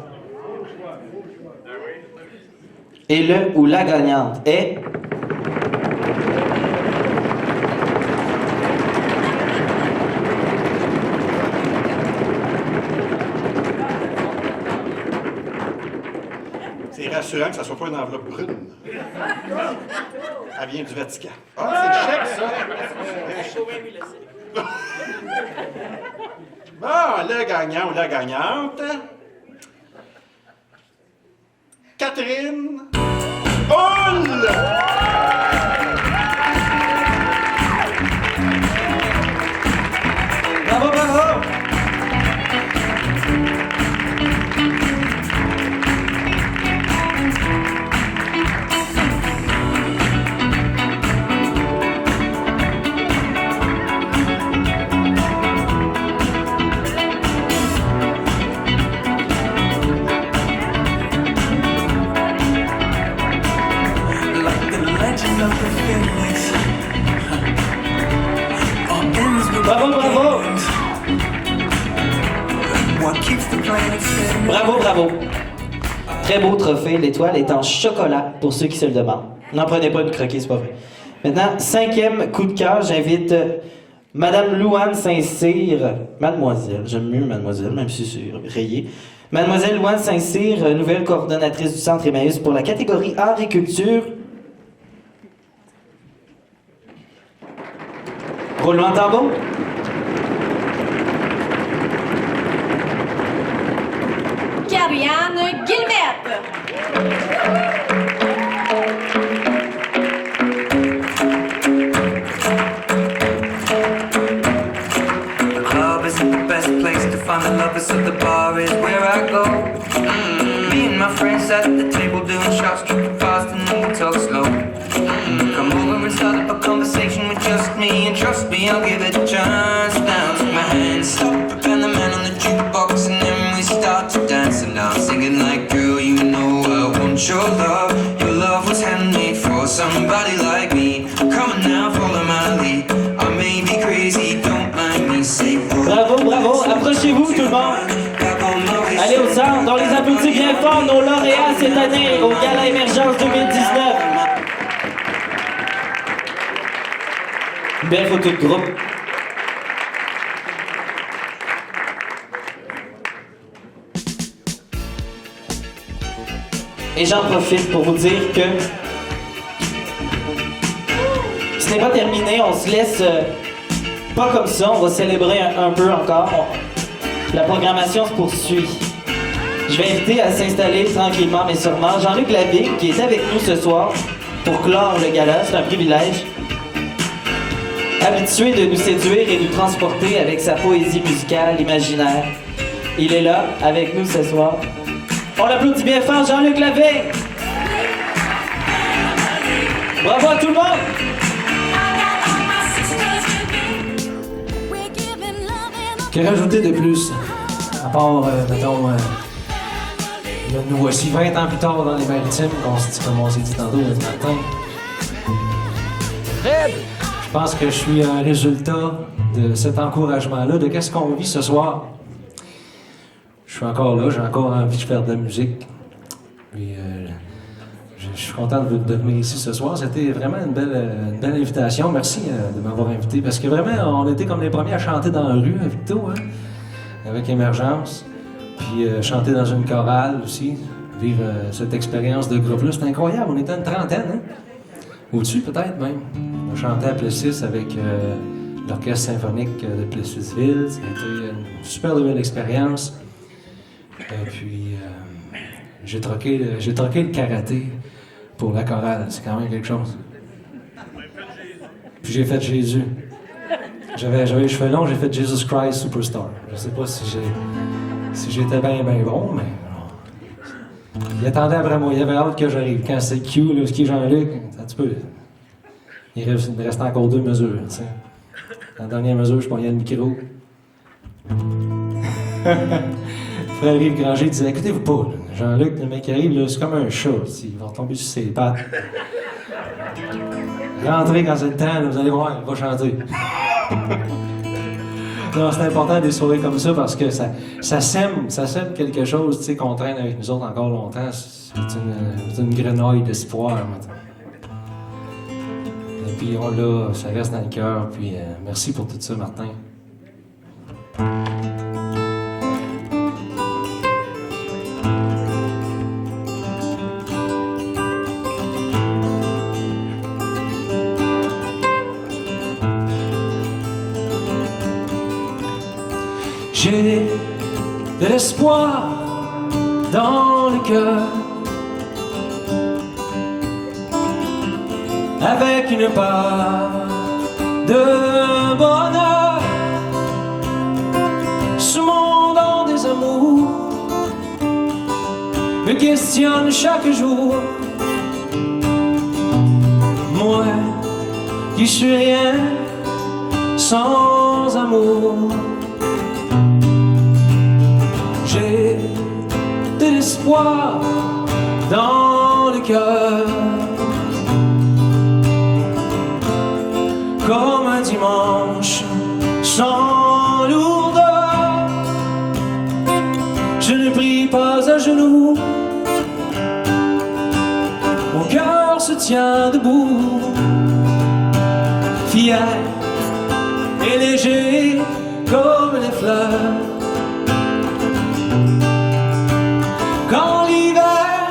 Et le ou la gagnante est... c'est rassurant que ça soit pas une enveloppe brune. Elle vient du Vatican. Ah, c'est le chèque, ça! Bon, le gagnant ou la gagnante... Catherine Hull! Bravo, bravo! Bravo, bravo! Bravo, bravo! Très beau trophée. L'étoile est en chocolat pour ceux qui se le demandent. N'en prenez pas une croquée, c'est pas vrai. Maintenant, 5e coup de cœur, j'invite Madame Louane Saint-Cyr. Mademoiselle, j'aime mieux Mademoiselle, même si c'est rayé. Mademoiselle Louane Saint-Cyr, nouvelle coordonnatrice du Centre Emmaüs pour la catégorie Art et Culture. Roulement de tambour. Karianne Guillemette. The club isn't the best place to find the lovers, so the bar is where I go. Me and my friends at the table doing shots, tripping fast, and then we talk slow. Come over and start up a conversation with just me, and trust me, I'll give it a chance. Now take my hand, stop, and the man on the jukebox, and then we start to dance. And I'm singing like, girl, you know I want your love. Your love was handmade for somebody like me. Come on now, follow my lead. I may be crazy, don't mind me, say Bravo, bravo. Approchez-vous, tout le monde. Allez au centre, on les applaudit bien fort, nos lauréats cette année au Gala Émergence 2019. Belle photo de groupe. Et j'en profite pour vous dire que ce n'est pas terminé, on se laisse pas comme ça, on va célébrer un peu encore. La programmation se poursuit. Je vais inviter à s'installer tranquillement mais sûrement Jean-Luc Lavigne qui est avec nous ce soir pour clore le gala, c'est un privilège. Habitué de nous séduire et nous transporter avec sa poésie musicale imaginaire. Il est là, avec nous ce soir. On l'applaudit bien fort, Jean-Luc Lavigne! Bravo à tout le monde! Que rajouter de plus? À part, mettons, nous voici 20 ans plus tard dans les Maritimes, comme on s'est dit tantôt ce matin. Fred! Je pense que je suis un résultat de cet encouragement-là, de qu'est-ce qu'on vit ce soir. Je suis encore là, j'ai encore envie de faire de la musique. Puis, je suis content de venir ici ce soir. C'était vraiment une belle invitation. Merci de m'avoir invité. Parce que vraiment, on était comme les premiers à chanter dans la rue, à Victo, hein, avec Émergence. Puis chanter dans une chorale aussi. Vivre cette expérience de groupe-là. C'est incroyable. On était une trentaine, hein? Au-dessus, peut-être même. On chantait à Plessis avec l'Orchestre symphonique de Plessisville. Ça a été une super belle expérience. Et puis, j'ai troqué le karaté pour la chorale. C'est quand même quelque chose. Puis j'ai fait Jésus. J'avais les cheveux longs, j'ai fait Jesus Christ Superstar. Je sais pas si j'étais bien bon, mais... Il attendait après moi, il avait hâte que j'arrive. Quand c'est Q, là, ce qui est Jean-Luc, tu peux... Il me restait encore 2 mesures, tu sais. La dernière mesure, je pognais le micro. Frère Yves Granger disait, écoutez-vous pas, là. Jean-Luc, le mec qui arrive, là, c'est comme un chat, il va tomber sur ses pattes. Rentrez quand c'est le temps, là, vous allez voir, il va chanter. Non, c'est important des soirées comme ça parce que ça sème quelque chose, tu sais, qu'on traîne avec nous autres encore longtemps. C'est une grenouille d'espoir, maintenant. Et puis là, ça reste dans le cœur, puis merci pour tout ça, Martin. J'ai de l'espoir dans le cœur, avec une part de bonheur. Ce monde en désamour me questionne chaque jour. Moi qui suis rien sans amour, j'ai de l'espoir dans le cœur, comme un dimanche sans lourdeur. Je ne prie pas à genoux, mon cœur se tient debout, fier et léger comme les fleurs. Quand l'hiver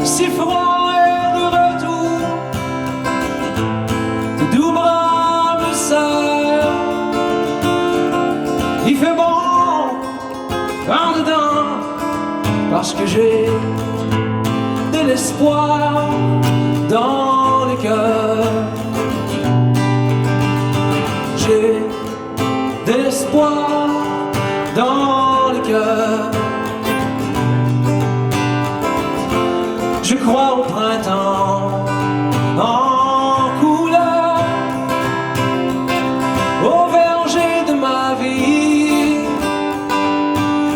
si froid est de retour, tes doux bras me serrent. Il fait bon en dedans, parce que j'ai de l'espoir dans le cœur. J'ai de l'espoir dans le cœur. Je crois au printemps en couleur, au verger de ma vie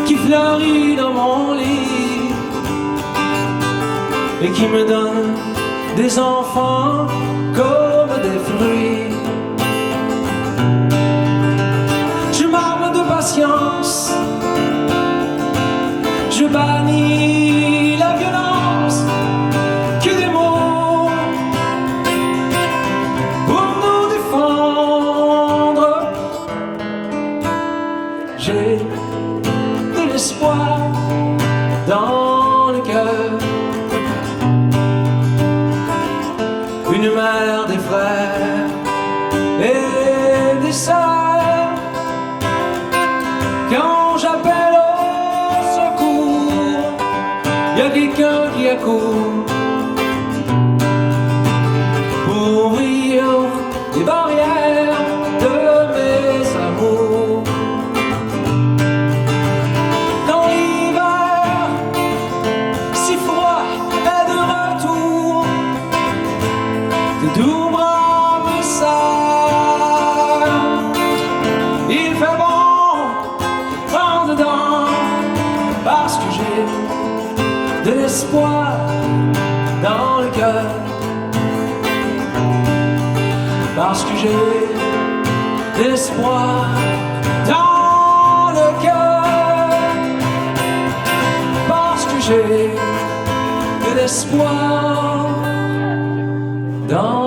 qui fleurit dans mon lit et qui me donne des enfants comme des fruits. Je m'arme de patience, je bannis la violence, que des mots pour nous défendre. J'ai de l'espoir dans le cœur, une mère, des frères et des sœurs. Quand j'appelle au secours, y a quelqu'un qui accourt pour ouvrir les barrières de mes amours. Quand l'hiver si froid est de retour, tes doux bras me serrent. Il fait bon en dedans, parce que j'ai de l'espoir dans le cœur, parce que j'ai de l'espoir dans le cœur, parce que j'ai de l'espoir dans